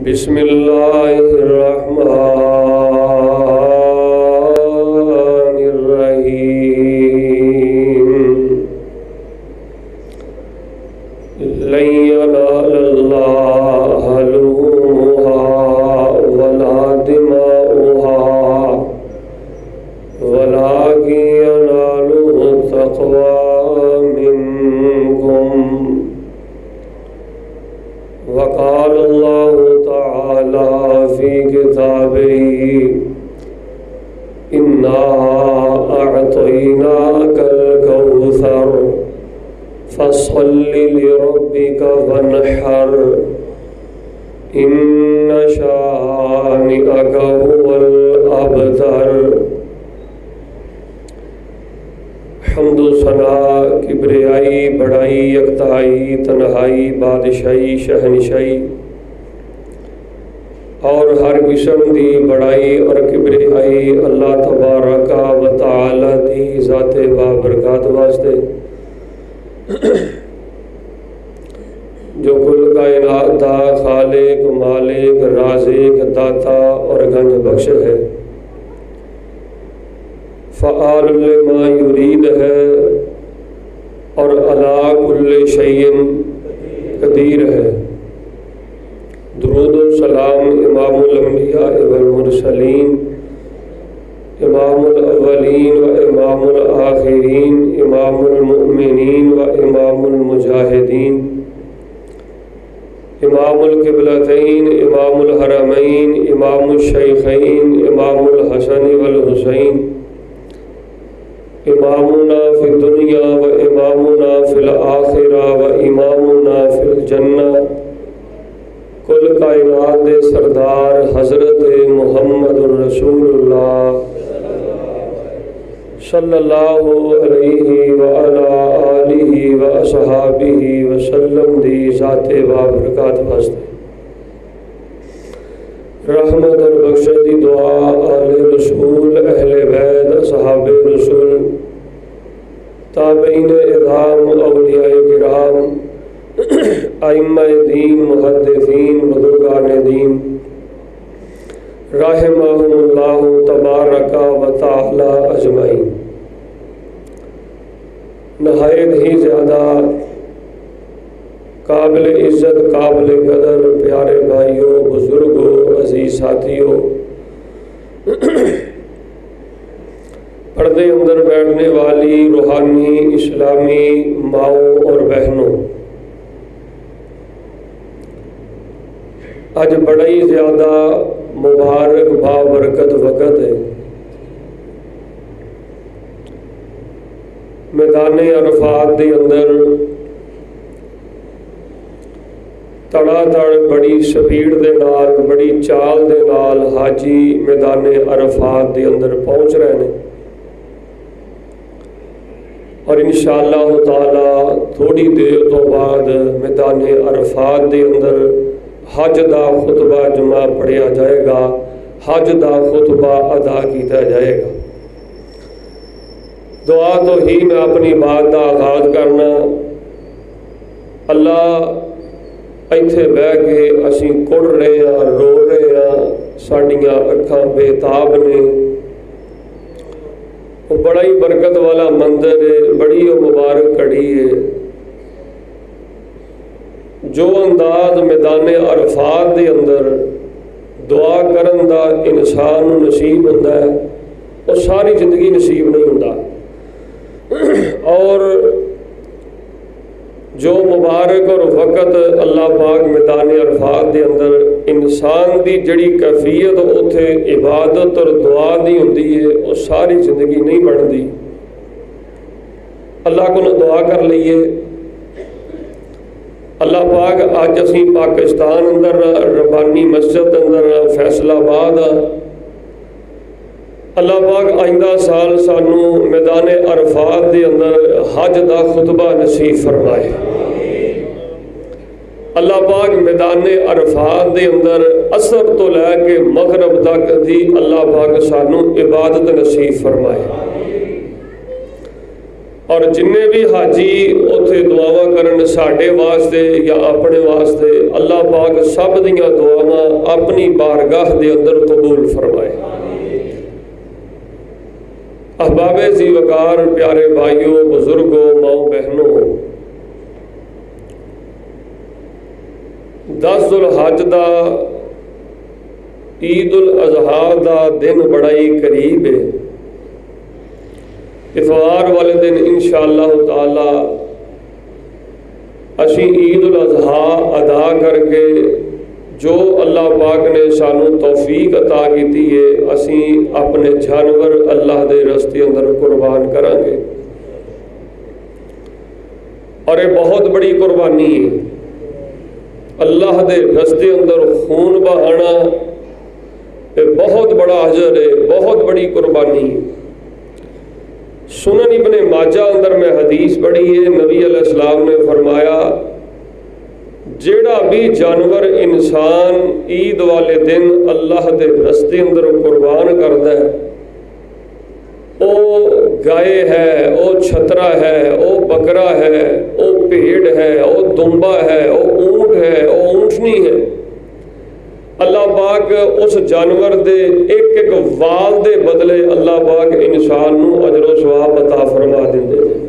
بسم اللہ الرحمن الرحیم لن ینال اللہ لحومها ولا دماؤها ولکن ینالہ التقوی منکم وقال اللہ تعالی فی کتابہ انا اعطیناک الکوثر فصل لربک وانحر ان شانئک هو الابتر۔ حمد و ثنا، کبریائی، بڑائی، یکتائی، تنہائی، بادشاہی، شہنشاہی اور ہر قسم دی بڑائی اور کبریائی اللہ تبارک و تعالی دی ذات بابرکات واسطے جو کل کائنات دا خالق، مالک، رازق، داتا اور گنج بخش ہے، فعال لما یرید ہے اور علی کل شیء قدیر ہے۔ درود و سلام امام الانبیاء والمرسلین، امام الاولین و امام الآخرین، امام المؤمنین و امام المجاہدین، امام القبلتین، امام الحرمین، امام الشیخین، امام الحسن والحسین، امامنا فی الدنیا و امامنا فی الآخرہ و امامنا فی الجنہ، کل کائنات دے سردار حضرت محمد رسول اللہ صلی اللہ علیہ وعلا آلہ و اصحابہ وسلم دی ذات بابرکات واسطے رحمت اور بخشش دی دعا آل رسول، اہل بیت، اصحاب رسول، تابعین اعظام، اولیاء کرام، ائمہ دین، محدثین، بزرگان دین رحمہم اللہ تبارک و تعالی اجمعین۔ نہایت ہی زیادہ قابل عزت، قابل قدر پیارے بھائیوں، بزرگوں، عزیز ساتھیوں، پردے اندر بیٹھنے والی روحانی اسلامی ماؤں اور بہنوں، آج بڑا ہی زیادہ مبارک بابرکت وقت ہے۔ میدان عرفات دے اندر تڑا تڑ بڑی سپیڑ دے نال، بڑی چال دے نال حاجی میدان عرفات دے اندر پہنچ رہے ہیں، اور انشاءاللہ تعالی تھوڑی دیر تو بعد میدان عرفات دے اندر حج دا خطبہ جمعہ پڑھیا جائے گا، حج دا خطبہ ادا کیتا جائے گا۔ دعا تو ہی میں اپنی بات دا آغاز کرنا۔ اللہ ایتھے بہ کے اسی کڑ رہے ہیں، رو رہے ہیں، ساڈیاں اکھاں بے تاب نے۔ وہ بڑا ہی برکت والا مندر ہے، بڑی مبارک کڑی ہے۔ جو انداز میدان عرفات دے اندر دعا کرن دا انسان نصیب ہوندا ہے، وہ ساری زندگی نصیب نہیں ہوندا۔ اور جو مبارک اور وقت اللہ پاک میدان عرفات دے اندر انسان دی جڑی کیفیت اتھے عبادت اور دعا دی ہوندی ہے، وہ ساری زندگی نہیں بنتی۔ اللہ کو دعا کر لئیے۔ اللہ پاک آج اسی پاکستان اندر ربانی مسجد اندر فیصل آباد، اللہ پاک آئندہ سال سانو میدان عرفات دے اندر حج دا خطبہ نصیب فرمائے۔ اللہ پاک میدان عرفات دے اندر عصر تو لے کے مغرب تک دی اللہ پاک سانو عبادت نصیب فرمائے۔ اور جننے بھی حاجی اتنے دعاواں کرن ساڈے واسطے یا اپنے واسطے، اللہ پاک سب دیاں دعاواں اپنی بارگاہ دے اندر قبول فرمائے۔ احباب ذی وقار، پیارے بھائیوں، بزرگوں، ماؤں بہنوں، 10 ذو الحج دا عید الاضحیٰ دا دن بڑا ہی قریب ہے۔ اتوار والے دن انشاءاللہ تعالی اسی عید الاضحیٰ ادا کر کے جو اللہ پاک نے سانو توفیق عطا کی ہے، اسی اپنے جانور اللہ دے رستے اندر قربان کریں گے، اور یہ بہت بڑی قربانی ہے۔ اللہ دے رستے اندر خون بہانا یہ بہت بڑا اجر ہے، بہت بڑی قربانی ہے۔ سنن ابن ماجہ اندر میں حدیث پڑھی ہے، نبی علیہ السلام نے فرمایا جیڑا بھی جانور انسان عید والے دن اللہ دے رستے اندر قربان کردا ہے، او گائے ہے، او چھترا ہے، او بکرا ہے، او بھیڑ ہے، او دمبا ہے، او اونٹ ہے، او اونٹنی ہے، اللہ پاک اس جانور دے ایک ایک وال دے بدلے اللہ پاک انسان نو اجر و ثواب عطا فرما دیندے ہیں۔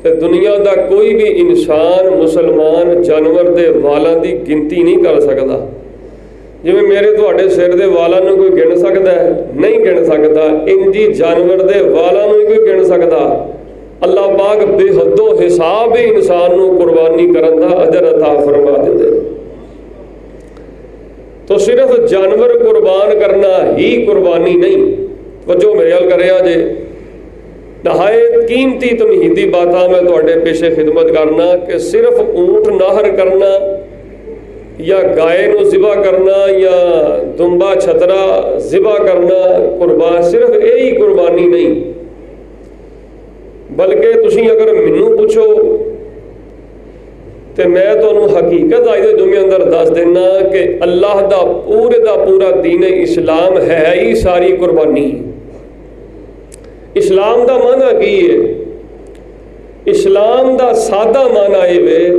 تے دنیا دا کوئی بھی انسان مسلمان جانور دے والاں دی گنتی نہیں کر سکدا۔ جویں میرے تواڈے سر دے والاں نو کوئی گن سکدا ہے؟ نہیں گن سکدا۔ انجی جانور دے والاں نو کوئی گن سکدا؟ اللہ پاک بے حد و حساب انسان نو قربانی کرن دا اجر عطا فرما دیندے ہیں۔ تو صرف جانور قربان کرنا ہی قربانی نہیں، توجہ میرے حال کرے آجے، نہایت قیمتی تمہیدی باتاں میں تواڈے پیشے خدمت کرنا کہ صرف اونٹ نہر کرنا یا گائے نو ذبح کرنا یا دمبا چھترا ذبح کرنا قربان صرف یہی قربانی نہیں، بلکہ تسی اگر مینوں پوچھو تے میں تانوں حقیقت آج دے جمعے اندر دس دینا کہ اللہ دا پورا دین اسلام ہے ہی ساری قربانی۔ اسلام دا معنی کی ہے؟ اسلام دا سادہ معنی یہ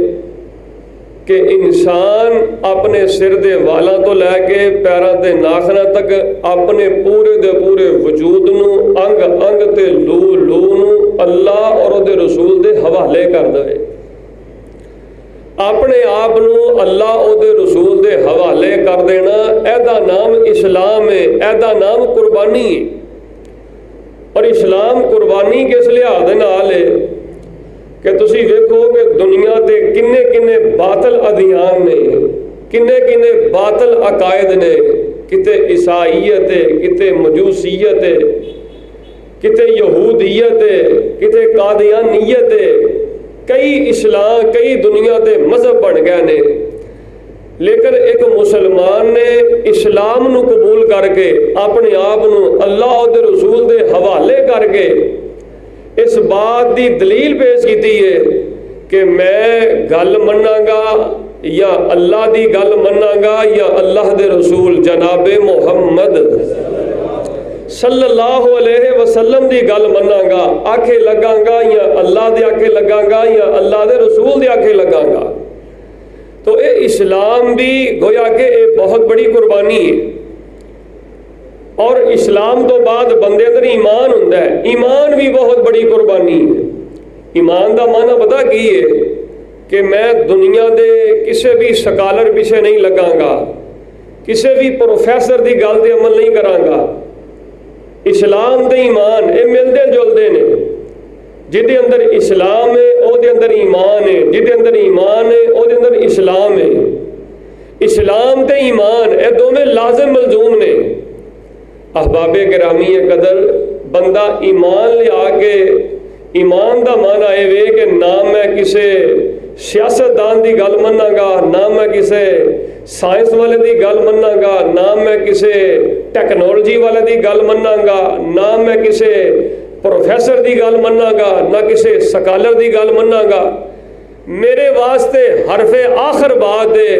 کہ انسان اپنے سر دے والاں تو لے کے پیراں دے ناخناں تک اپنے پورے دے پورے وجود نو انگ انگ تے لو لو نو اللہ اور دے رسول دے حوالے کر دے، اپنے آپ نو اللہ او دے رسول دے حوالے کر دینا، ایدا نام اسلام ہے، ایدا نام قربانی ہے۔ اور اسلام قربانی کس لحاظ نال ہے کہ تسی ویکھو کہ دنیا تے کنے کنے باطل ادیان نے، کنے کنے باطل عقائد نے، کتے عیسائیت ہے، کتے مجوسیت ہے، کتے یہودیت ہے، کتے قادیانیت ہے، کئی اسلام کئی دنیا دے مذہب بن گئے نے، لیکن ایک مسلمان نے اسلام نو قبول کر کے اپنے آپ نو اللہ دے رسول دے حوالے کر کے اس بات دی دلیل پیش کیتی ہے کہ میں گل مناں گا یا اللہ دی گل مناں گا یا اللہ دے رسول جناب محمد صلی اللہ علیہ وسلم دی گل مناں گا، آکھے لگاں گا یا اللہ دے آکھے لگاں گا یا اللہ دے رسول دے آکھے لگاں گا۔ تو اے اسلام بھی گویا کہ اے بہت بڑی قربانی ہے۔ اور اسلام تو بعد بندے اندر ایمان ہوندا ہے، ایمان بھی بہت بڑی قربانی ہے۔ ایمان دا معنی پتہ کی ہے کہ میں دنیا دے کسے بھی سکالر پیچھے نہیں لگاں گا، کسے بھی پروفیسر دی گل دے عمل نہیں کراں گا۔ اسلام تے ایمان اے ملدے جلدے نے، جدے اندر اسلام ہے او دے اندر ایمان ہے، جدے اندر ایمان ہے او دے اندر اسلام ہے۔ اسلام تے ایمان اے دونوں لازم ملزوم نے۔ احباب گرامی قدر، بندہ ایمان لے آ کے، ایمان دا معنی اے وے کہ نہ میں کسے سیاست دان دی گل مناں گا، نہ میں کسے سائنس والے دی گل مناں گا، نہ میں کسے ٹیکنالوجی والے دی گل مناں گا، نہ میں کسے پروفیسر دی گل مناں گا، نہ کسے سکالر دی گل مناں گا۔ میرے واسطے حرف آخر بات ہے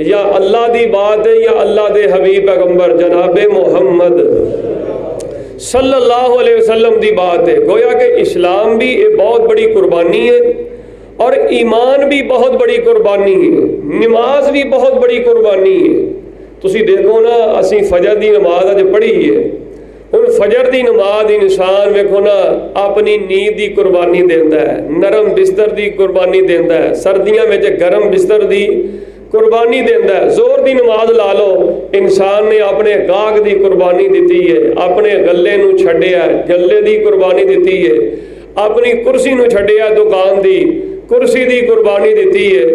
یا اللہ دی بات ہے یا اللہ دے حبیب پیغمبر جناب محمد صلی اللہ علیہ وسلم دی بات ہے. گویا کہ اسلام بھی ایک بہت بڑی قربانی ہے اور ایمان بھی بہت بڑی قربانی ہے. نماز بھی بہت بڑی قربانی ہے. تسی دیکھو نا اسی فجر دی نماز اج پڑھی ہے. ہن فجر دی نماز انسان ویکھو نا اپنی نیند دی قربانی دیندا ہے, نرم بستر دی قربانی دیندا ہے, سردیاں وچ گرم بستر دی قربانی دیندا ہے. زور دی نماز لا لو, انسان نے اپنے گاہک دی قربانی دیتی ہے, اپنے گلے نو چھڈیا ہے, گلے دی قربانی دیتی ہے, اپنی کرسی نو چھڈیا دکان دی کرسی دی قربانی دیتی ہے.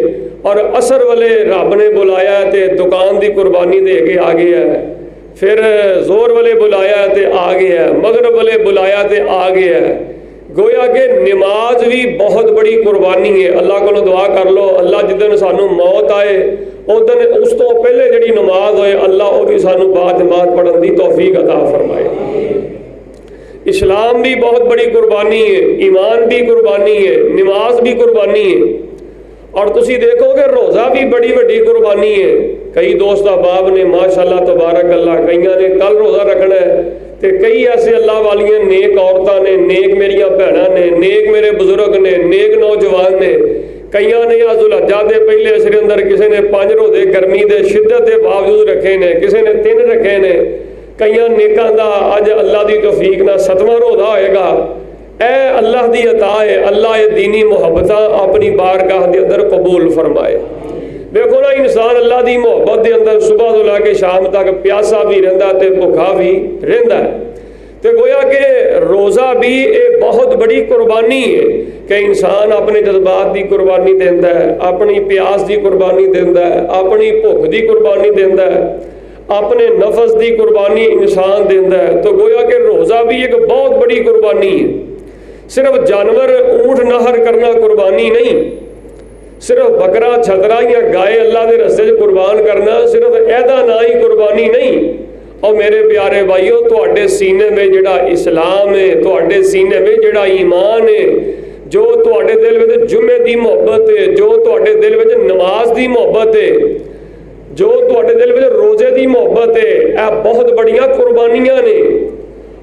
اور عصر والے رب نے بلایا تے دکان دی قربانی دے کے آ گیا ہے. پھر زور والے بلایا تے آ گیا ہے, مغرب والے بلایا تے آ گیا ہے. گویا کہ نماز بھی بہت بڑی قربانی ہے. اللہ کو دعا کر لو اللہ جدن سانو موت آئے ادن اس تو پہلے جڑی نماز ہوئے اللہ وہ بھی سانو باجماعت پڑھن دی توفیق عطا فرمائے. اسلام بھی بہت بڑی قربانی ہے, ایمان بھی قربانی ہے, نماز بھی قربانی ہے. اور تسی دیکھو کہ روزہ بھی بڑی بڑی قربانی ہے. کئی دوست احباب نے ماشاءاللہ تبارک اللہ کئیاں نے کل روزہ رکھنا ہے تے کئی ایسے اللہ والیاں نیک عورتاں نے, نیک میریاں بہناں نے, نیک میرے بزرگ نے, نیک نوجوان نے, کئیاں نے ذوالحجہ دے پہلے عشرے اندر کسی نے 5 روزے گرمی دے شدت دے باوجود رکھے نے, کسی نے 3 رکھے نے. کئیاں نیکاں دا اج اللہ دی توفیق نال 7واں روزہ ہوئے گا. اے اللہ دی عطا ہے, اللہ یہ دینی محبتاں اپنی بارگاہ دے اندر قبول فرمائے. دیکھو نا انسان اللہ دی محبت دے اندر صبح تو لے کے شام تک پیاسا بھی رہندا تے بھوکا بھی رہندا ہے. تے گویا کہ روزہ بھی ایک بہت بڑی قربانی ہے کہ انسان اپنے جذبات دی قربانی دیندا ہے, اپنی پیاس دی قربانی دیندا ہے, اپنی بھوک دی قربانی دیندا ہے, اپنے نفس دی قربانی انسان دیندا ہے. تو گویا کہ روزہ بھی ایک بہت بڑی قربانی ہے. صرف جانور اونٹ نہر کرنا قربانی نہیں, صرف بکرا چھترا یا گائے اللہ دے رستے قربان کرنا صرف ایدا نہ ہی قربانی نہیں. اور میرے پیارے بھائیو تواڈے سینے میں جڑا اسلام ہے, تواڈے سینے میں جڑا ایمان ہے, جو تواڈے دل وچ جمعے دی محبت ہے, جو تواڈے دل وچ نماز دی محبت ہے, جو تواڈے دل وچ روزے دی محبت ہے, اے بہت بڑیاں قربانیاں نے.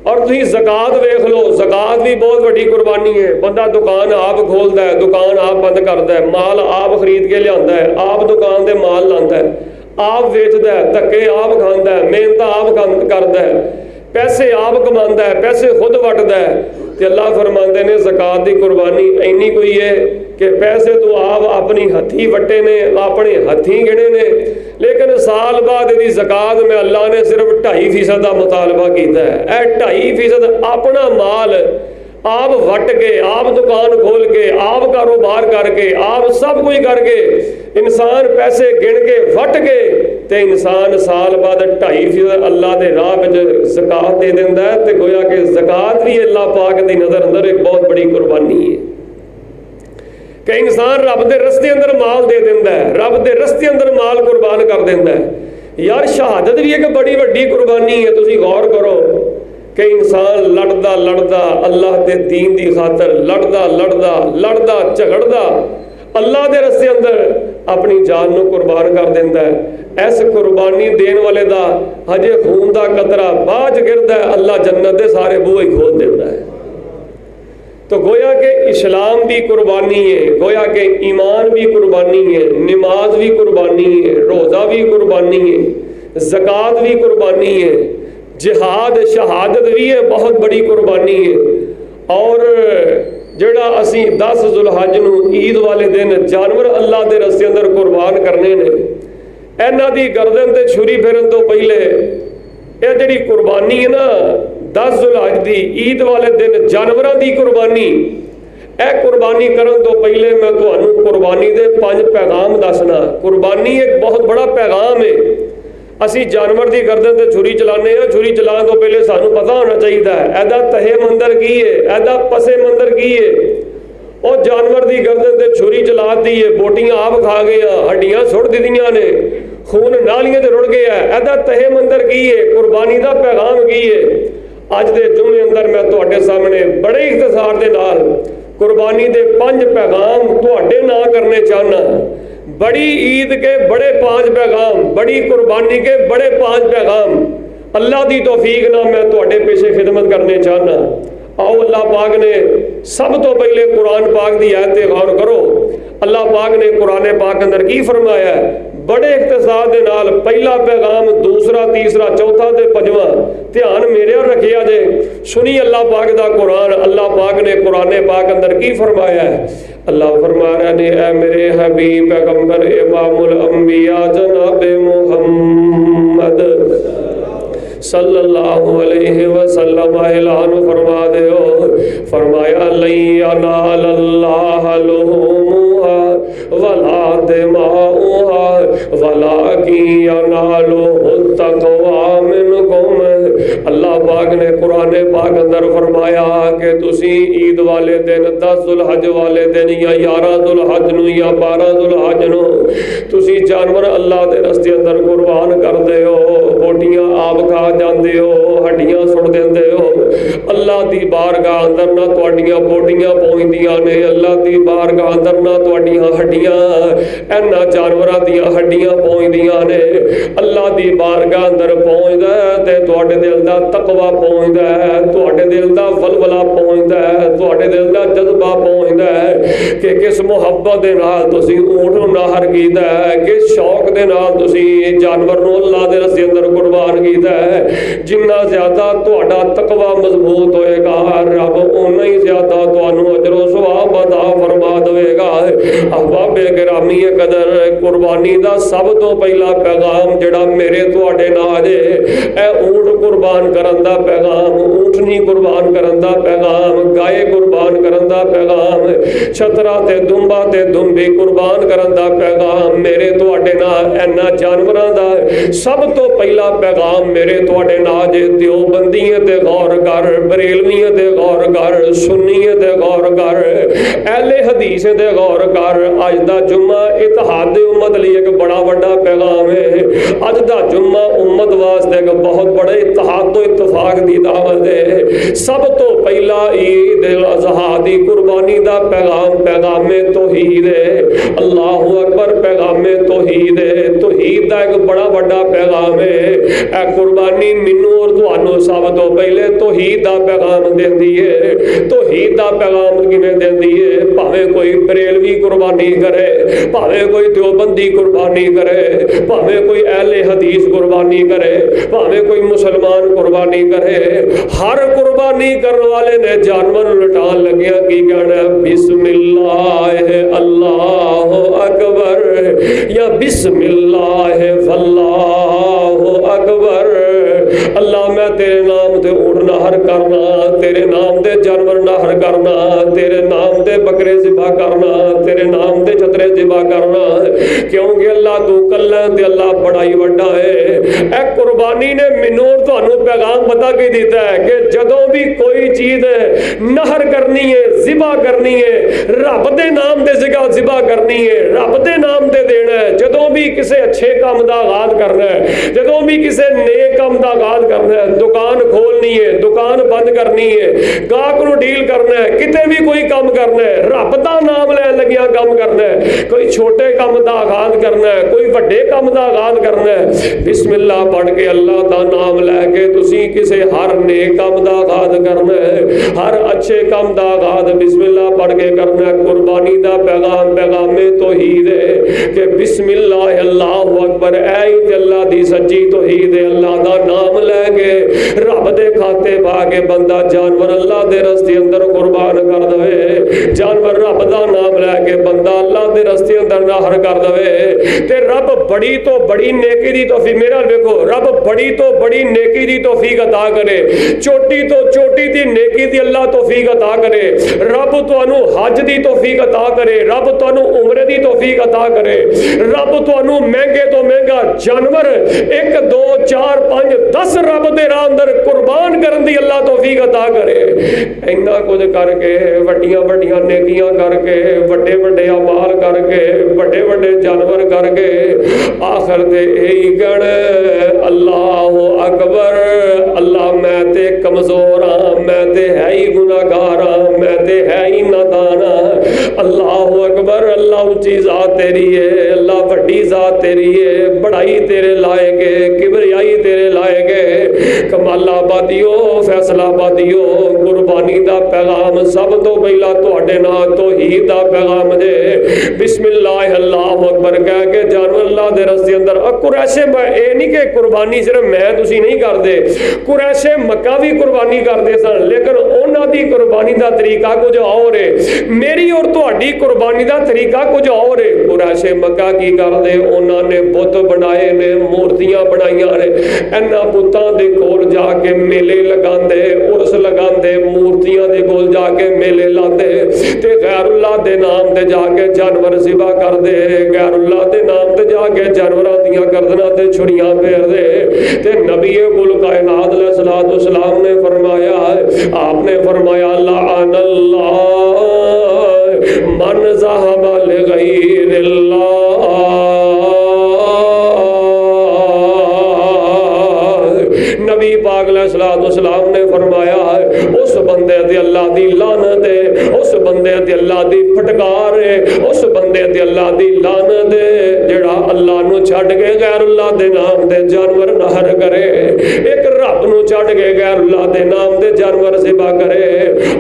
اور تھی زکات ویکھ لو, زکات بھی بہت بڑی قربانی ہے. بندہ دکان آپ کھولتا ہے, دکان آپ بند کرتا ہے, مال آپ خرید کے لیا ہے, آپ دکان دے مال لاتا ہے, آپ ویچتا ہے, دھکے آپ کھاندا ہے, محنت آپ کرتا ہے, پیسے آپ کماندا ہے, پیسے خود وٹدا ہے. تے اللہ فرماندے نے زکات دی قربانی اینی کوئی ہے کہ پیسے تو آپ اپنی ہتھی وٹے نے, اپنے ہتھی گنے نے, لیکن سال بعد دی زکات میں اللہ نے صرف 2.5% کا مطالبہ کیتا ہے. اے 2.5% اپنا مال آپ وٹ کے, آپ دکان کھول کے, آپ کاروبار کر کے, آپ سب کچھ کر کے, انسان پیسے گن کے وٹ کے تے انسان سال بعد 2.5% اللہ دے راہ وچ زکات دے دیندا ہے. تے گویا کہ زکات بھی اللہ پاک دی نظر اندر ایک بہت بڑی قربانی ہے کہ انسان رب دے رستے اندر مال دے دیندا ہے, رب دے رستے اندر مال قربان کر دیندا ہے. یار شہادت بھی ایک بڑی وڈی قربانی ہے. تسی غور کرو کہ انسان لڑدا لڑدا اللہ دے دین دی خاطر لڑدا جھگڑدا اللہ دے رستے اندر اپنی جان نو قربان کر دیندا ہے. اس قربانی دین والے دا ہجے خون دا قطرہ باج گردا ہے, اللہ جنت دے سارے بوئے کھول دیندا ہے. تو گویا کہ اسلام بھی قربانی ہے, گویا کہ ایمان بھی قربانی ہے, نماز بھی قربانی ہے, روزہ بھی قربانی ہے, زکات بھی قربانی ہے, جہاد شہادت بھی ہے بہت بڑی قربانی ہے. اور جڑا اسی 10 ذوالحج نو عید والے دن جانور اللہ دے رستے اندر قربان کرنے نے, اینا دی گردن تے چھری پھرن تو پہلے اے جڑی قربانی ہے نا 10 ذوالحج دی عید والے دن جانوراں دی قربانی, اے قربانی کرن تو پہلے میں تانوں قربانی دے 5 پیغام دسنا. قربانی ایک بہت بڑا پیغام ہے. اسی جانور دی گردن تے چھری چلانے ہیں, چھری چلان تو پہلے سانوں پتہ ہونا چاہیے ایدا تہے مندر کی ہے, ایدا پسے مندر کی ہے. اور جانور دی گردن تے چھری چلا دی ہے, بوٹیاں آپ کھا گیا, ہڈیاں سٹ دیاں نے, خون نالیاں تے رڑ گیا, ایدا تہے مندر کی ہے, قربانی دا پیغام کی ہے. اج دے جمعے اندر میں تواڈے سامنے بڑے اختصار دے نال قربانی دے 5 پیغام تواڈے نہ کرنے چاہنا. بڑی عید کے بڑے 5 پیغام, بڑی قربانی کے بڑے 5 پیغام. اللہ دی توفیق نہ میں تواڈے پیچھے خدمت کرنے چاہنا۔ آؤ اللہ پاک نے سب تو پہلے قرآن پاک دی آیت غور کرو۔ اللہ پاک نے قرآن پاک اندر کی فرمایا ہے؟ بڑے اختصار دے نال پہلا پیغام، دوسرا، تیسرا، چوتھا تے پنجواں دھیان میرے اور رکھیا جے۔ سنی اللہ پاک دا قرآن، اللہ پاک نے قرآن پاک اندر کی فرمایا ہے؟ اللہ فرما رہا نے اے میرے حبیب پیغمبر امام الانبیاء جناب محمد صلی اللہ علیہ وسلم اعلان فرما دے ہو، فرمایا لن ینال اللہ لحومها ولا دماؤها ولکن ینالہ التقوی منکم۔ اللہ پاک نے قرآن پاک اندر فرمایا کہ تسی عید والے دن 10 ذوالحج والے دن یا 11 ذوالحج نو یا 12 ذوالحج نو تسی جانور اللہ دے رستے اندر قربان کر دے ہو، بوٹیاں آپ کھا جاندے ہو، ہڈیاں سٹ دیندے ہو۔ اللہ دی بارگاہ اندر نہ تواڈیاں بوٹیاں پہنچدیاں نے، اللہ دی بارگاہ اندر نہ تواڈیاں ہڈیاں اینا جانوراں دیاں ہڈیاں پہنچدیاں نے۔ اللہ دی بارگاہ اندر پہنچدا ہے تے تواڈے دل دا تقوی پہنچدا ہے، تواڈے دل دا ولولہ پہنچدا ہے، تواڈے دل دا جذبہ پہنچدا ہے کہ کس محبت دے نال تسی اونٹ نوں نہر کیتا ہے، کس شوق دے نال تسی جانور نوں اللہ دے رستے اندر قربان کیتا ہے۔ جنہ زیادہ تہاڈا تقوی مضبوط ہوئے گا، رب اُنّا ہی زیادہ تانوں اجر و ثواب عطا فرما دے گا۔ احباب گرامی قدر، قربانی دا سب تو پہلا پیغام جڑا میرے تواڈے نال اے اونٹ قربان کرن دا پیغام، اونٹنی قربان کرن دا پیغام، گائے قربان کرن دا پیغام، چھترا تے دمبا تے دمبی قربان کرن دا پیغام میرے تواڈے نال اینا جانوراں دا سب تو پہلا پیغام میرے تواڈے نال جے دیوبندیاں تے غور کر، بریلویاں تے غور کر، سنیاں تے غور کر، اہل حدیث تے غور کر۔ اج دا جمعہ اتحاد امت لئی ایک بڑا بڑا پیغام ہے۔ اج دا جمعہ امت واسطے ایک بہت بڑے اتحاد و اتفاق دی دعوت ہے۔ سب تو پہلا عید الاضحیٰ دی قربانی دا پیغام، پیغام توحید ہے۔ اللہ اکبر، پیغام توحید ہے۔ توحید دا ایک بڑا بڑا پیغام ہے۔ اے قربانی مینوں اور تانوں سب تو پہلے توحید دا پیغام دیندی ہے۔ توحید دا پیغام کیویں دیندی ہے؟ بھاویں کوئی بریلوی قربانی کرے، بھاویں کوئی دیوبندی قربانی کرے، بھاویں کوئی اہل حدیث قربانی کرے، بھاویں کوئی مسلمان قربانی کرے، ہر قربانی کرنے والے نے جانور لٹان لگیا کی کہنا؟ بسم اللہ اللہ اکبر یا بسم اللہ واللہ اکبر۔ اللہ میں تیرے نام تے اونٹ نہر کرنا، تیرے نام دے جانور نہر کرنا، تیرے نام دے بکرے ذبح کرنا، تیرے نام دے چھترے ذبح کرنا، کیونکہ اللہ تو کلا تے اللہ بڑا ہی وڈا ہے۔ اے قربانی نے مینوں تانوں پیغام پتا کی دیتا ہے کہ جدوں بھی کوئی چیز نہر کرنی ہے، ذبح کرنی ہے، رب دے نام دے ذبح کرنی ہے، رب دے نام دے دینا ہے۔ جدوں بھی کسے اچھے کام دا آغاز کرنا ہے، جدوں بھی کسے نیک کام دا آغاز کرنا ہے، دکان کھولنی ہے، دکان بند کرنی ہے، گاہک نو ڈیل کرنا ہے، کتے بھی کوئی کام کرنا ہے، رب دا نام لے لگیا کام کرنا ہے۔ کوئی چھوٹے کام دا آغاز کرنا ہے، کوئی بڑے کام دا آغاز کرنا ہے، بسم اللہ پڑھ کے اللہ دا نام لے کے تسی کسے ہر نیک کام دا آغاز کرنا ہے، ہر اچھے کام دا آغاز بسم اللہ پڑھ کے کرنا ہے۔ قربانی دا پیغام، پیغام توحید ہے کہ بسم اللہ اللہ اکبر، اے اللہ دی سچی توحید ہے۔ اللہ دا نام لے کے رب دے کھاتے پا کے بندہ جانور اللہ دے رستے اندر قربان کر دے، جانور رب دا نام لے کے بندہ اللہ دے رستے اندر نہر کر دے تے رب بڑی تو بڑی نیکی دی توفیق، میرا دیکھو، رب بڑی تو بڑی نیکی دی توفیق عطا کرے، چوٹی تو چوٹی دی نیکی دی اللہ توفیق عطا کرے، رب تانوں حج دی توفیق عطا کرے، رب تانوں عمرے دی توفیق عطا کرے، رب تانوں مہنگے تو مہنگا جانور 1 2 4 5 10 رب دے راہ اندر قربان کرن دی اللہ توفیق عطا کرے۔ اینا کچھ کر کے وڈیاں وڈیاں نیکیاں کر کے بڑے بڑے اعمال کر کے بڑے بڑے جانور کر کے آخر تے یہی گڑ اللہ اکبر، اللہ میں تے کمزور ہاں، میں تے ہے ہی گناہگار ہاں، میں تے ہے ہی نادان ہاں۔ اللہ اکبر، اللہ اونچی ذات تیری ہے، اللہ بڑی ذات تیری ہے، بڑائی تیرے لائے گے، کبریائی تیرے لائے گے۔ کمال آبادیو، فیصلہ آبادیو، قربانی دا پیغام سب تو پہلا تواڈے نال توحید دا پیغام دے۔ بسم اللہ اللہ اکبر کہہ کے جانو اللہ دے رستے اندر۔ قریش اے نہیں کہ قربانی صرف میں تسی نہیں کردے، قریش مکہ بھی قربانی کردے سن، لیکن انہاں دی قربانی دا طریقہ کچھ اور ہے، میری اور تہاڈی قربانی دا طریقہ کچھ اور ہے۔ قریش مکہ کی کردے؟ انہاں نے بت بنائے نے، مورتیاں بنائیاں نے، انہاں بتاں دے کول جا کے میلے لگاندے، عرس لگاندے، مورتیاں دے کول جا کے میلے لاندے تے غیر اللہ دے نام تے جا کے جانور ذبح کردے، غیر اللہ دے نام تے جا کے جانوراں دیاں گردناں تے چھڑیاں پھیر دے۔ تے نبی کل کائنات علیہ الصلوۃ والسلام نے فرمایا، آپ نے فرمایا لعن اللہ من ذهب لغیر اللہ۔ نبی پاک علیہ الصلوۃ والسلام نے فرمایا اس بندے تے اللہ دی لعنت ہے، اس بندے تے اللہ دی پھٹکار ہے، اس بندے تے اللہ دی لعنت ہے جڑا اللہ نو چھڈ کے غیر اللہ دے نام تے جانور نہر کرے، ایک رب نو چھڈ کے غیر اللہ دے نام تے جانور ذبح کرے۔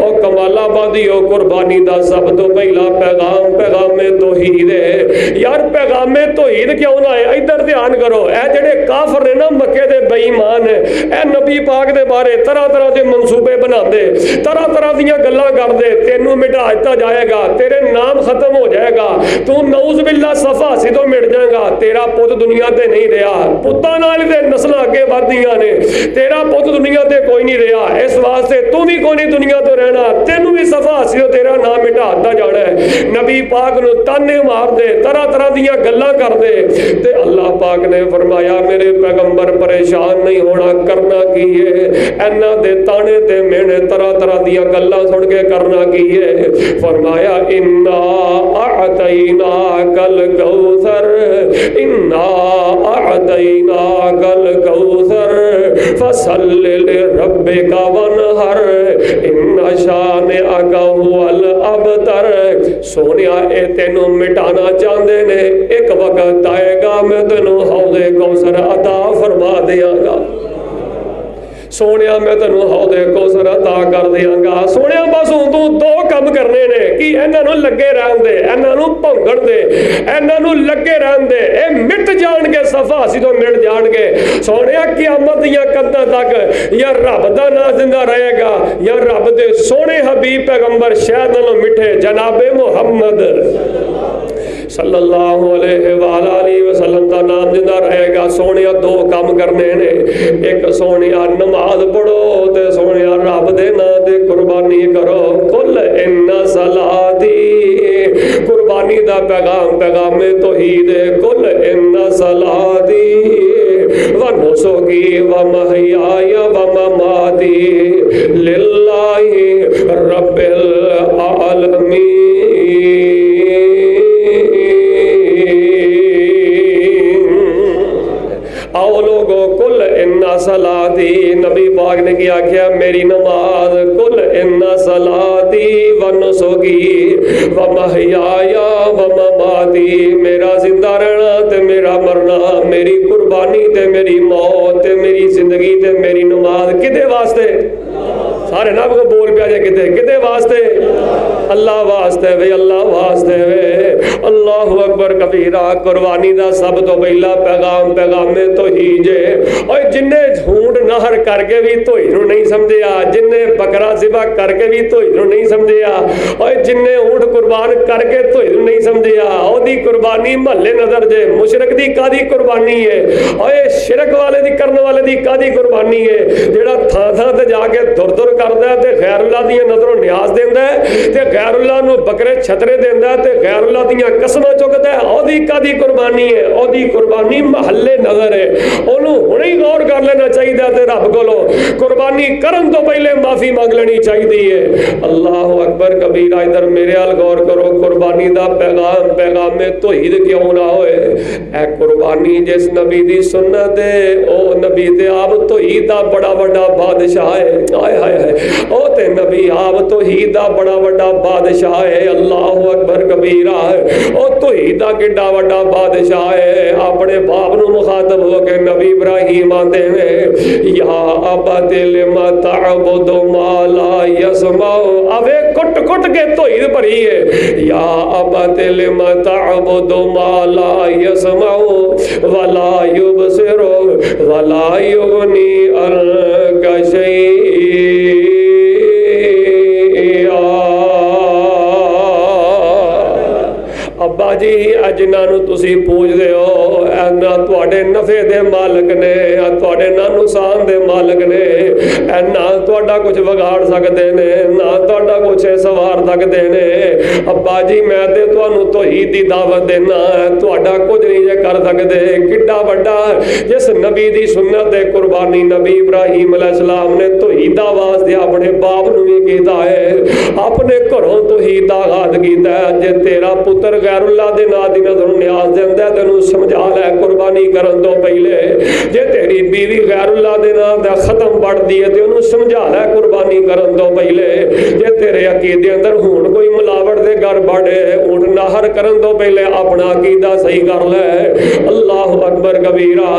او کمال آبادی او قربانی دا سب تو پہلا پیغام توحید ہے۔ یار پیغام توحید کیوں نہ ہے؟ ادھر دھیان کرو، اے جڑے کافر نے نا مکے دے بے ایمان ہے، اے نبی پاک دے بارے طرح طرح دے منصوبے بنا دے، طرح طرح دیاں گلاں کر دے، تینوں مٹا دتا جائے گا، تیرے نام ختم ہو جائے گا، تو نعوذ باللہ صفا سی تو مٹ جائے گا، تیرا پت دنیا تے نہیں رہا، پتاں نال دے نسلاں اگے ودیاں نے، تیرا پت دنیا تے کوئی نہیں رہا، اس واسطے تو بھی کوئی نہیں دنیا تو رہنا، تینوں بھی صفا سی تو تیرا نام مٹا دتا جانا ہے۔ نبی پاک نو تانے مار دے، طرح طرح دیاں گلاں کر دے، تے اللہ پاک نے فرمایا میرے پیغمبر پریشان نہیں ہونا، کرنا کی ہے اینا دے تانے تے مینے طرح طرح دیاں گلاں سن کے کرنا کی ہے۔ فرمایا انا اعطیناک الکوثر، انا اعطیناک الکوثر فصل لربک وانحر ان شانئک هو الابتر۔ سونیا اے تینوں مٹانا چاہندے نے، ایک وقت آئے گا میں تینوں حوض کوثر عطا فرما دیاں گا، سونیا میں تینوں حوض کوثر عطا کر دیاں گا۔ سونیا بس تو دو کم کرنے نے کہ انہاں نوں لگے رہن دے، انہاں نوں بھونگن دے، انہاں نوں لگے رہن دے، اے مٹ جان گے، صفا سی تو مٹ جان گے۔ سونیا قیامت دیاں قداں تک یا رب دا نام زندہ رہے گا یا رب دے سونے حبیب پیغمبر شاید نالوں میٹھے جناب محمد صلی اللہ علیہ وآلہ وسلم دا نام زندہ رہے گا۔ سونیا دو کام کرنے نے، ایک سونیا نماز پڑھو تے سونیا رب دے نام تے قربانی کرو۔ قل ان صلاتی، قربانی دا پیغام توحید ہے۔ قل ان صلاتی ونسکی ومحیای ومماتی للہ رب العالمین۔ آؤ لوگو کل ان صلاتی، نبی پاک نے کیا کیا میری نماز، کل ان صلاتی ونسکی ومحیای ومماتی، میرا زندہ رہنا تے میرا مرنا، میری قربانی تے میری موت تے میری زندگی تے میری نماز کدے واسطے؟ سارے نب کو بول پیا جائے کدے واسطے؟ اللہ واسطے وے، اللہ واسطے وے۔ اللہ اکبر کبیرہ۔ قربانی دا سب تو پہلا پیغام توحید ہے۔ اور جن نے جھونڈ نہر کر کے بھی توحید نو نہیں سمجھیا، جن نے بکرا ذبح کر کے بھی توحید نو نہیں سمجھیا، اور جن نے اونٹ قربان کر کے توحید نو نہیں سمجھیا، او دی قربانی محلے نظر جے مشرک دی کادی قربانی ہے، اور شرک والے دی کرنے والے دی کادی قربانی ہے، جیڑا تھاں تھاں تے جا کے دور دور کردا ہے تے غیر اللہ دی نظروں نیاز دیندا ہے تے غیر اللہ نو بکرے چھترے دیندا ہے تے غیر اللہ دیاں قسماں چکدا ہے، او دی کادی قربانی ہے؟ او دی قربانی محلے نظر ہے، اونوں ہنے ہی غور کر لینا چاہیے تے رب کولو قربانی کرن تو پہلے معافی مانگ لینی چاہیے۔ اللہ اکبر کبیرہ۔ ادھر میرے حال غور کرو، قربانی دا پیغام توحید کیوں نہ ہوئے؟ اے قربانی جس نبی دی سنت ہے او نبی تے آپ توحید دا بڑا بڑا بادشاہ ہے. آئے ہائے ہائے او تے نبی آپ توحید دا بڑا وڈا بادشاہ ہے. اللہ اکبر کبیرہ او توحید دا کڈا وڈا بادشاہ ہے. اپنے باپ نو مخاطب ہو کے نبی ابراہیم آتے ہیں یا ابت لما تعبد ما لا يسمع. اوے کٹ کٹ کے توحید بھری ہے. یا ابت لما تعبد ما لا يسمع ولا يبصر ولا يغني عنك شيئا. ابا جی جنہاں نو تسی پوچھ دے ہو نہ تواڈے نفع دے مالک نے تواڈے نہ نقصان دے مالک نے نہ تواڈا کچھ بگاڑ سکدے نے نہ تواڈا کچھ سوار سکدے نے. ابا جی میں تے تانوں توحید دی دعوت دینا تواڈا کچھ نہیں جے کر سکدے. کڈا وڈا جس نبی دی سنت تے قربانی نبی ابراہیم علیہ السلام نے توحید واسطے اپنے باپ نو بھی کیتا ہے اپنے گھروں توحید دا آغاز کیتا ہے. جے تیرا پتر غیر اللہ دے نا دی نظر نیاز دیندا ہے تینوں سمجھا لے قربانی کرن تو پہلے. جے تیری بیوی غیر اللہ دے نا دا ختم پڑھ دی ہے تے انہوں سمجھا لے قربانی کرن تو پہلے. جے تیرے عقیدے اندر ہون کوئی ملاوٹ دے گھر بڑے اونٹ نہر کرن تو پہلے اپنا عقیدہ صحیح کر لے. اللہ اکبر کبیرہ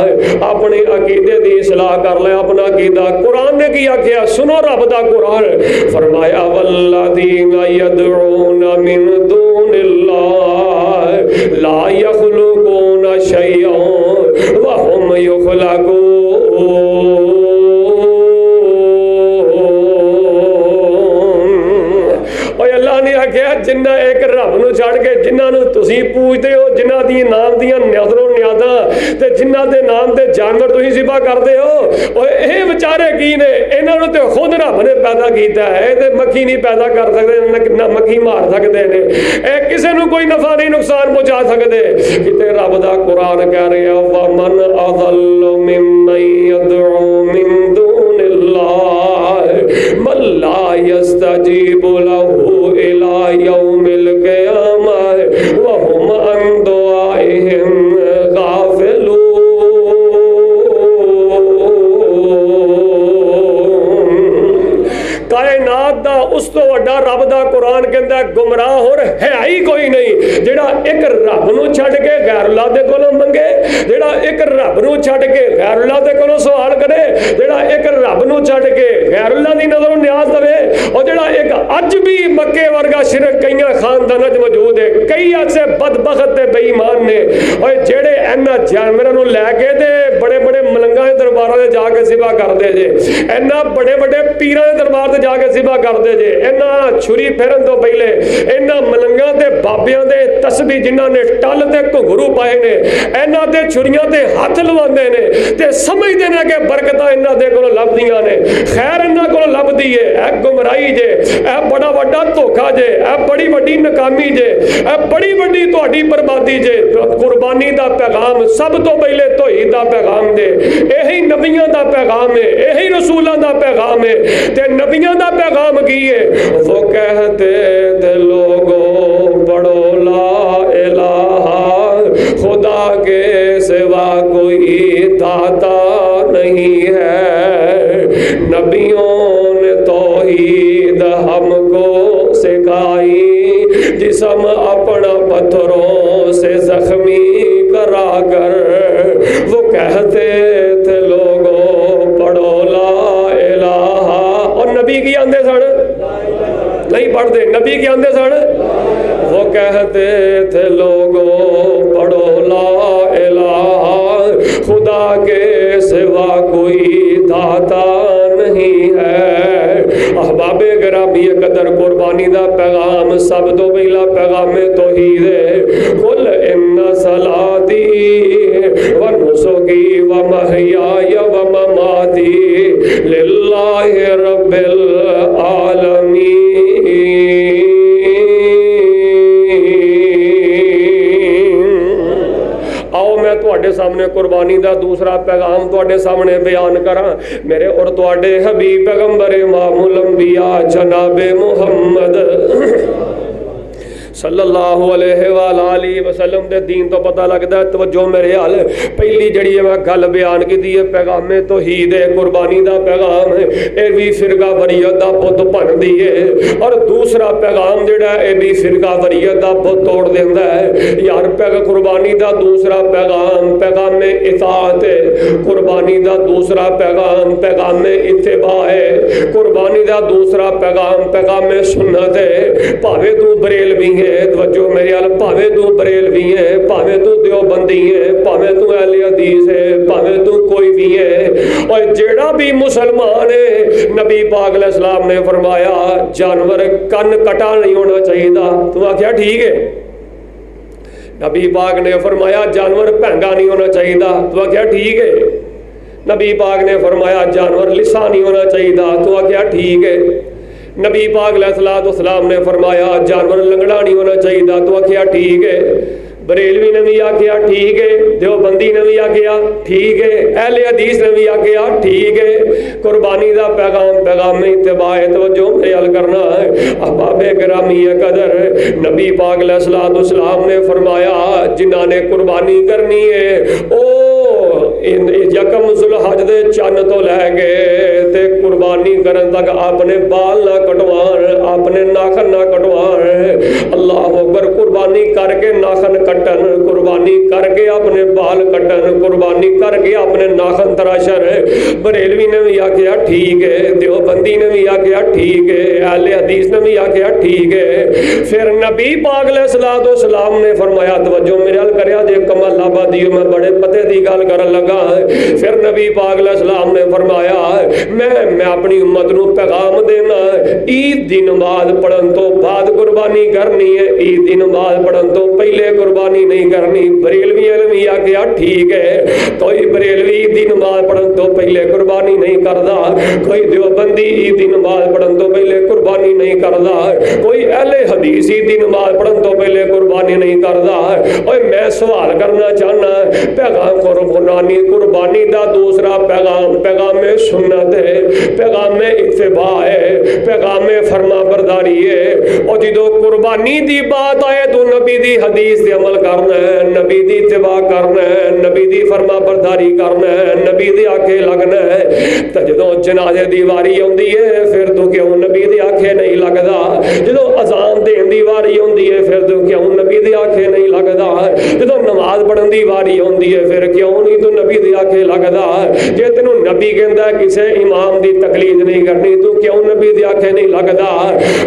اپنے عقیدے دی اصلاح کر لے اپنا عقیدہ. قرآن نے کیا کیا سنو رب دا قرآن فرمایا والذین یدعون من دون اللہ لا یخلقون شیئا وهم یخلقون. اللہ نے آخیا جنہ ایک رب نو چھڑ کے جنہ نو تسی پوجتے ہو جنہ دی نام دیاں نظروں نیاداں تے جنہ دے نام دے جانور تسی ذبح کردے ہو اے بیچارے کی نے انہاں نو تے خود رب نے پیدا کیتا ہے تے مکھی نہیں پیدا کر سکدے نہ مکھی مار سکدے نے اے کسے نو کوئی نفع نہیں نقصان پہنچا سکدے. کتے رب دا قرآن کہہ رہا ومن اضل ممن يدعو من دون اللہ من لا يستجیب له إلى يوم القيامة وهم عن دعائهم غافلون. کائنات دا اس تو وڈا رب دا قرآن کہندا گمراہ اور ہے ہی کوئی نہیں جڑا ایک رب نو چھڈ کے غیر اللہ دے کولوں منگے جڑا ایک رب نو چھڈ کے غیر اللہ دے کولوں سوال کرے جڑا ایک رب نو چھڈ کے غیر اللہ دی نظروں نیاز دے اور جڑا ایک اج بھی مکے ورگا شرک کئیاں خانداناں وچ موجود ہے کئی ایسے بدبخت تے بے ایمان نے اوے جڑے انہاں جانوراں نو لے کے تے بڑے بڑے ملنگاں دے درباراں تے جا کے ذبح کردے جے انہاں بڑے بڑے پیراں دے دربار تے جا کے ذبح کردے جے انہاں چھری پھیرن تو پہلے انہاں ملنگاں تے بابیاں دے تسبیح جنہاں نے ٹل تے گھنگرو پائے نے انہاں تے چھریاں تے ہاتھ لواندے نے تے سمجھدے نے کہ برکتاں انہاں دے کولوں لبدیاں نے خیر انہاں کولوں لبدی ہے اے گمراہی جے اے بڑا وڈا دھوکا جے اے بڑی وڈی ناکامی جے اے بڑی وڈی تہاڈی بربادی جے. قربانی دا پیغام سب تو پہلے توحید دا پیغام دے یہی نبیاں دا پیغام ہے یہی رسولاں دا پیغام ہے تے نبیاں دا پیغام کی ہے وہ کہتے تھے لوگوں پڑھو لا الہ خدا کے سوا کوئی داتا نہیں ہے. نبیوں نے توحید ہم کو سکھائی جسم اپنا پتھروں سے زخمی کرا کر وہ کہتے تھے لوگوں پڑھو لا الہ اور نبی کی آندے سن نہیں پڑھتے نبی کی آندے سن وہ کہتے تھے لوگوں پڑھو لا الہ خدا کے سوا کوئی داتا نہیں ہے. احباب گرامی قدر قربانی دا پیغام سب تو پہلا پیغام توحید ہے. قل ان صلاتی و نسکی و محیای و مماتی للہ رب العالمین. آؤ میں تواڈے سامنے قربانی دا دوسرا پیغام تواڈے سامنے بیان کراں. میرے اور تواڈے حبیب پیغمبر امام الانبیاء جناب محمد صلی اللہ علیہ وآلہ وسلم دے دین تو پتہ لگتا ہے. توجہ میرے حال پہلی جڑی ہے میں گل بیان کی ہے پیغام توحید قربانی دا پیغام اے بھی فرقہ وریت دا بت بن دی ہے اور دوسرا پیغام جڑا ہے اے بھی فرقہ وریت دا بت توڑ دیندا ہے. یار قربانی دا دوسرا پیغام پیغام اطاعت ہے. قربانی دا دوسرا پیغام پیغام اتباع ہے. قربانی دا دوسرا پیغام پیغام سنت ہے. پاوے تو بریلوی ہے توجہ میرے حال پاوے تو بریلوی ہے پاوے تو دیوبندی ہے پاوے تو اہل حدیث ہے پاوے تو کوئی بھی ہے اور جیڑا بھی مسلمان ہے نبی پاک علیہ السلام نے فرمایا جانور کن کٹا نہیں ہونا چاہیے. تو آخیا ٹھیک ہے. نبی پاک نے فرمایا جانور پہنگا نہیں ہونا چاہیے. تو آخیا ٹھیک ہے. نبی پاک نے فرمایا جانور لسا نہیں ہونا چاہیے. تو آخیا ٹھیک ہے. نبی پاک علیہ السلام نے فرمایا جانور لنگڑا نہیں ہونا چاہیے. تو آخیا ٹھیک ہے. بریلوی نے بھی آخیا ٹھیک ہے. دیوبندی نے بھی آخیا ٹھیک ہے. اہل حدیث نے بھی آخیا ٹھیک ہے. قربانی دا پیغام پیغام اتباع توجہ خیال کرنا ہے. احباب گرامی قدر نبی پاک علیہ السلام نے فرمایا جنہاں نے قربانی کرنی ہے او یکم ذوالحج دے چن تو لے گئے تے قربانی کرن تک اپنے بال نہ کٹوان اپنے ناخن نہ کٹوان. اللہ اکبر. قربانی کر کے ناخن کٹن قربانی کر کے اپنے بال کٹن قربانی کر کے اپنے ناخن تراشن. بریلوی نے بھی آخیا ٹھیک ہے. دیوبندی نے بھی آخیا ٹھیک ہے. اہل حدیث نے بھی آخیا ٹھیک ہے. پھر نبی پاک علیہ السلام نے فرمایا توجہ میرے حال کریا جے کمال آبادی میں بڑے پتے دی گل کرن لگا. پھر نبی پاک علیہ السلام نے فرمایا میں اپنی امت نو پیغام دینا عید دی نماز پڑھن تو بعد قربانی کرنی ہے. عید دی نماز پڑھن تو پہلے قربانی نہیں کرنی. بریلوی نے بھی آخیا ٹھیک ہے. کوئی بریلوی عید دی نماز پڑھن تو پہلے قربانی نہیں کردا. کوئی دیوبندی عید دی نماز پڑھن تو پہلے قربانی نہیں کردا. کوئی اہل حدیث عید دی نماز پڑھن تو پہلے قربانی نہیں کردا. اوے میں سوال کرنا چاہنا پیغام قربانی دا دوسرا پیغام پیغام سنت ہے پیغام اتباع ہے پیغام فرما برداری ہے. اور جدو قربانی دی بات آئے تو نبی دی حدیث دے عمل کرنا ہے نبی دی اتباع کرنا ہے نبی دی فرما برداری کرنا ہے نبی دی آنکھیں لگنا ہے. تو جدو جنازے دی واری ہوندی ہے پھر تو کیوں نبی دی آنکھیں نہیں لگدا. جدو اذان دین دی واری ہوندی ہے پھر تو کیوں نبی دی آنکھیں نہیں لگدا. جدو نماز پڑھن دی واری ہوندی ہے پھر کیوں نہیں تو نبی دی آنکھیں لگدا. جے تینوں نبی کہندا ہے کسے امام دی تقلید نہیں کرنی تو کیوں نبی دی آنکھیں نہیں لگدا.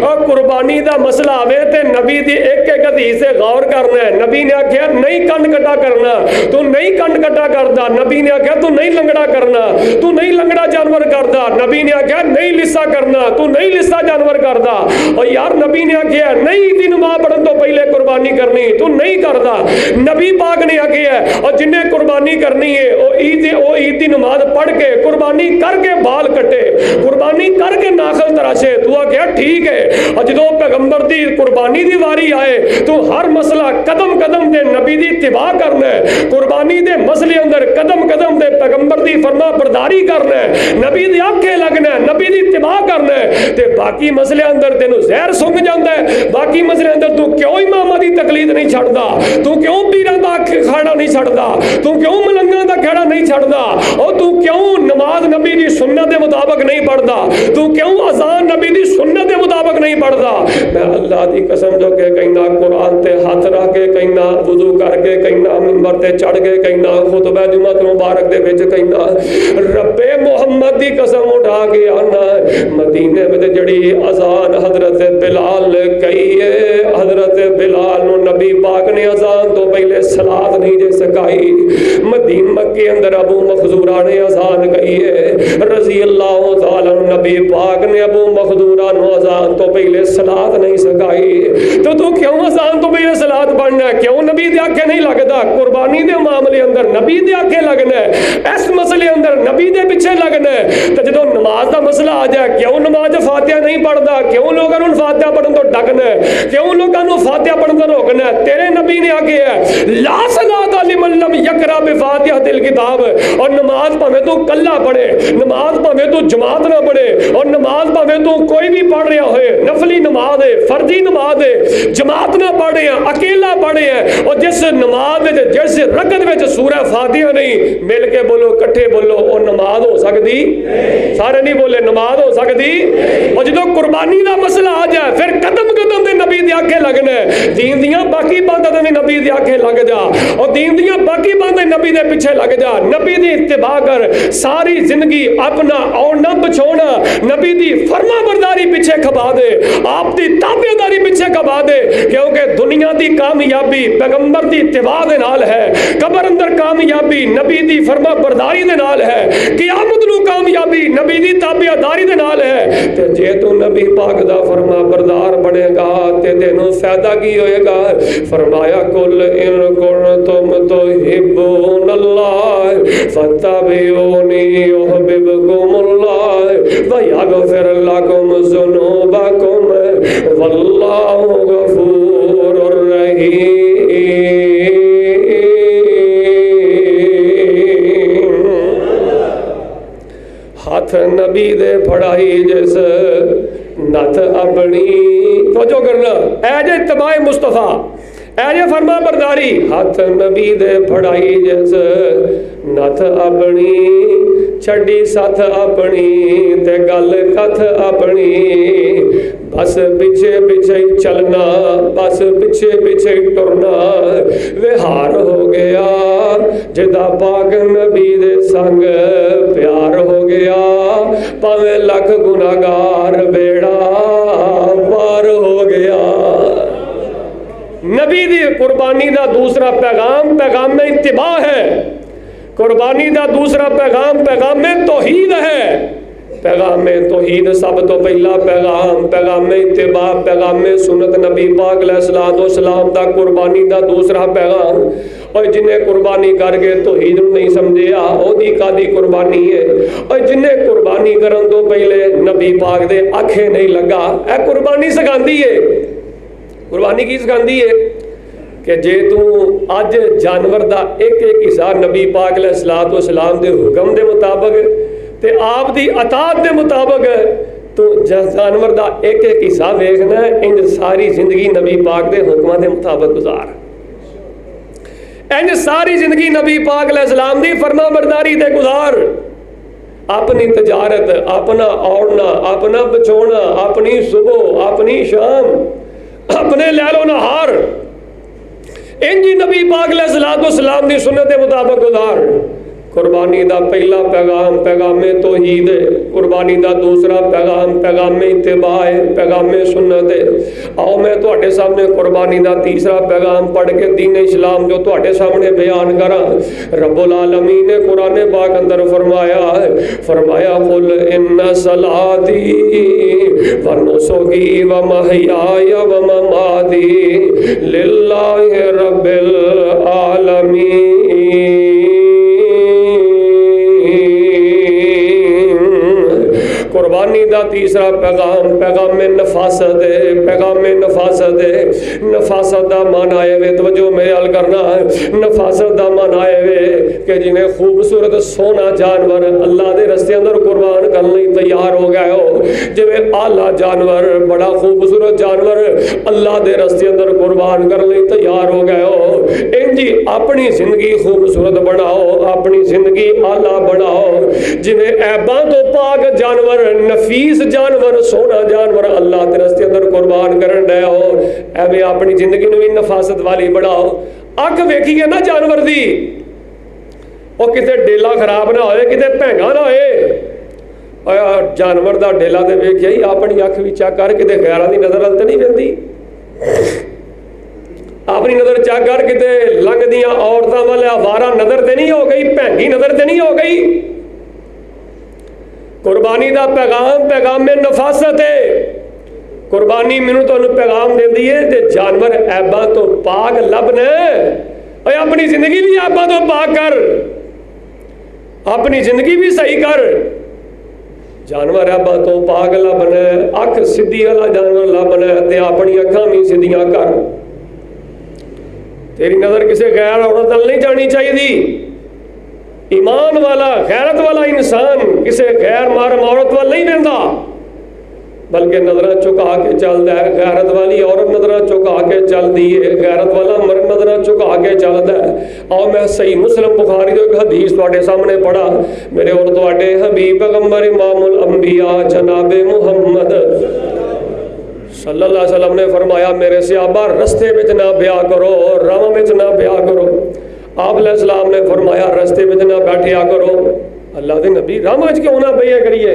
اور قربانی دا مسئلہ آوے تے نبی دی ایک ایک حدیث سے غور کرنا ہے. نبی نے آکھیا نہیں کنڈ کٹا کرنا تو نہیں کنڈ کٹا کردا. نبی نے آکھیا تو نہیں لنگڑا کرنا تو نہیں لنگڑا جانور کردا. نبی نے آکھیا نہیں لسا کرنا تو نہیں لسا جانور کردا. اور یار نبی نے آکھیا نہیں دی نماز پڑھن تو پہلے قربانی کرنی تو نہیں کردا. نبی پاک نے آکھیا اور جن نے قربانی کرنی ہے او عید دی نماز پڑھ کے قربانی کر کے بال کٹے قربانی کر کے ناخن تراشے. تو آکھیا ٹھیک ہے. اور جدو پیغمبر دی قربانی دی واری آئے تو ہر مسئلہ قدم قدم دے نبی دی اتباع کرنا ہے. قربانی دے مسئلے اندر قدم قدم دے پیغمبر دی فرما برداری کرنا ہے نبی دی آنکھیں لگنا ہے نبی دی اتباع کرنا ہے. تے باقی مسئلے اندر تینوں زہر سنگ جاندا ہے. باقی مسئلے اندر تو کیوں امامہ دی تقلید نہیں چھڑدا. تو کیوں پیراں دا کھاڑا نہیں چھڑدا. تو کیوں ملنگاں دا کھاڑا نہیں چھڑدا. اور تو کیوں نماز نبی دی سنت دے مطابق نہیں پڑھدا. تو کیوں اذان نبی دی سنت دے مطابق نہیں پڑھدا. میں اللہ دی قسم جو کہ کہنا قرآن تے ہاتھ رکھ کے کہنا وضو کر کے کہنا منبر تے چڑھ کے کہنا خطبہ جمعہ مبارک دے وچ کہنا رب محمد دی قسم اٹھا کے آنا مدینے میں جڑی اذان حضرت بلال کہی ہے حضرت بلال نو نبی پاک نے اذان تو پہلے صلاۃ نہیں دے سکائی. مدین مکے اندر ابو مخزورہ نے اذان کہی ہے رضی اللہ تعالی نبی پاک نے ابو مخزورہ نو اذان تو پہلے صلاۃ نہیں سکائی. تو کیوں اذان تو پہلے صلاۃ پڑھنا ہے. کیوں نبی دی آنکھیں نہیں لگدا. قربانی دے معاملے اندر نبی دی آنکھیں لگنا ہے. اس مسئلے اندر نبی دے پیچھے لگنا ہے. تو جدوں نماز کا مسئلہ آ جائے کیوں نماز فاتحہ نہیں پڑھتا, کیوں لوگوں فاتحہ پڑھن تو ڈکنا ہے, کیوں لوگوں فاتحہ پڑھن تو روکنا ہے. تیرے نبی نے آگے ہے لا صلاۃ لمن لم یقرأ بفاتحۃ الکتاب. اور نماز پاویں تو کلا پڑھے, نماز پاویں تو جماعت نہ پڑھے, اور نماز پاویں تو کوئی بھی پڑھ رہا ہوئے, نفلی نماز ہے, فرضی نماز ہے, جماعت نہ پڑھ رہے ہیں, اکیلا پڑھ رہے ہیں, اور جس نماز جس رکعت وچ سورہ فاتحہ نہیں, مل کے بولو کٹھے بولو وہ نماز ہو سکتی, سارے نہیں بولے نماز ہو سکتی. اور جدو قربانی دا مسئلہ آ جائے پھر قدم قدم دے نبی دی آنکھیں لگنا ہے, دین دیاں باقی باتاں دے نبی دی آنکھیں لگ جا, اور دین دیاں باقی باتاں نبی دے پیچھے لگ جا, نبی دی اتباع کر, ساری زندگی اپنا اوڑنا بچھونا نبی دی فرما برداری پیچھے کھپا دے, آپ دی تابعداری پیچھے کھپا دے, کیونکہ دنیا دی کامیابی پیغمبر دی اتباع دے نال ہے, قبر اندر کامیابی نبی دی فرما برداری دے نال ہے, قیامت نو کامیابی نبی دی تابعداری دے نال ہے. تے جے تو نبی پاک دا فرما بردار بنے گا تے تینوں فائدہ کی ہوئے گا. فرمایا کل ان کنتم تحبون اللہ فاتبعونی یحببکم اللہ ویغفر لکم ذنوبکم واللہ غفور الرحیم. ہاتھ نبی دے پھڑائی جس نت اپنی توجہ کرنا اے جے اتباع مصطفیٰ, اے جے فرما برداری, ہاتھ نبی دے پھڑائی جس نت اپنی چھڑی ساتھ اپنی تے گل کتھ اپنی, بس پیچھے پیچھے چلنا, بس پیچھے پیچھے ٹرنا, وہار ہو گیا جدا پاک نبی دے سنگ پیار ہو گیا, پاویں لکھ گناہگار بیڑا پار ہو گیا. نبی دی قربانی دا دوسرا پیغام پیغام اتباع ہے, قربانی دا دوسرا پیغام پیغام توحید ہے. پیغام توحید سب تو پہلا پیغام پیغام اتباع پیغام سنت نبی پاک علیہ الصلوۃ والسلام دا قربانی دا دوسرا پیغام. اور جنہیں قربانی کر کے توحید نہیں سمجھیا او دی کادی قربانی ہے, اور جنہیں قربانی کرن تو پہلے نبی پاک دے آنکھیں نہیں لگا, اے قربانی سکھاندی ہے. قربانی کی سکھاندی ہے کہ جے تو اج جانور دا ایک ایک حصہ نبی پاک علیہ الصلوۃ والسلام دے حکم دے مطابق تے آپ دی اطاعت دے مطابق تو جانور دا ایک ایک حصہ ویکھنا ہے, انج ساری زندگی نبی پاک دے حکماں دے مطابق گزار, انج ساری زندگی نبی پاک علیہ السلام دی فرما برداری دے گزار. اپنی تجارت, اپنا اوڑنا, اپنا بچونا, اپنی صبح, اپنی شام, اپنے لیل و نہار انجی نبی پاک علیہ الصلوۃ والسلام دی سنت دے مطابق گزار. قربانی دا پہلا پیغام پیغام توحید ہے, قربانی دا دوسرا پیغام پیغام اتباع ہے, پیغام سنت ہے. آؤ میں تواڈے سامنے قربانی دا تیسرا پیغام پڑھ کے دین اسلام جو تواڈے سامنے بیان کراں. رب العالمین نے قرآن پاک اندر فرمایا قل ان صلاتی ونسکی ومحیای ومماتی للہ رب العالمین. قربانی دا تیسرا پیغام پیغام نفاست ہے, پیغام نفاست ہے. نفاست دا معنی ہے, توجہ میرے کرنا ہے, نفاست دا معنی ہے کہ جنہیں خوبصورت سونا جانور اللہ دے رستے اندر قربان کرنے تیار ہو گئے ہو, جنہیں اعلیٰ جانور بڑا خوبصورت جانور اللہ دے رستے اندر قربان کرنے تیار ہو گئے ہو, انجی اپنی زندگی خوبصورت بناؤ, اپنی زندگی اعلیٰ بناؤ. جنہیں عیباں تو پاک جانور نفیس جانور سونا جانور اللہ کے رستے اندر قربان کرن دے ہو, ایویں اپنی زندگی نو بھی نفاست والی بڑھاؤ. اک ویکھیے نا جانور دی, وہ کتے ڈیلا خراب نہ ہوئے, کتے بھینگا نہ ہوئے. جانور دا ڈیلا تے ویکھیا ہی اپنی اکھ وچ چیک کر کتے غیراں دی نظر ال تے نہیں ویندی, اپنی نظر چیک کر کتے لنگدیاں عورتاں والے آوارہ نظر تے نہیں ہو گئی, بھینگی نظر تے نہیں ہو گئی. قربانی دا پیغام پیغام میں نفاست ہے. قربانی مینوں تانوں پیغام دیندی ہے تے جانور عیباں تو پاک لبنا, اے اپنی زندگی بھی عیباں تو پاک کر, اپنی زندگی بھی صحیح کر. جانور ایباں تو پاک لبنا ہے، اکھ سدھی والا جانور لبنا ہے تے اپنی اکھاں بھی سدھیاں کر. تیری نظر کسی غیر عورت نال نہیں جانی چاہیے. ایمان والا غیرت والا انسان کسی غیر محرم عورت وال نہیں ویندا، بلکہ نظریں چکا کے چلتا ہے. غیرت والی عورت نظریں چکا کے چلتی ہے، غیرت والا مرد نظریں چکا کے چلتا ہے. اور میں صحیح مسلم بخاری ایک حدیث تواڈے سامنے پڑھا، میرے اور تواڈے حبیب پیغمبر امام الانبیاء جناب محمد صلی اللہ علیہ وسلم نے فرمایا میرے صحابہ رستے وچ نہ بیاہ کرو، راہ وچ نہ بیاہ کرو. آپ علیہ السلام نے فرمایا رستے وچ نہ بیٹھیا کرو. اللہ دے نبی راہ وچ کیوں نہ بیاہ کریے؟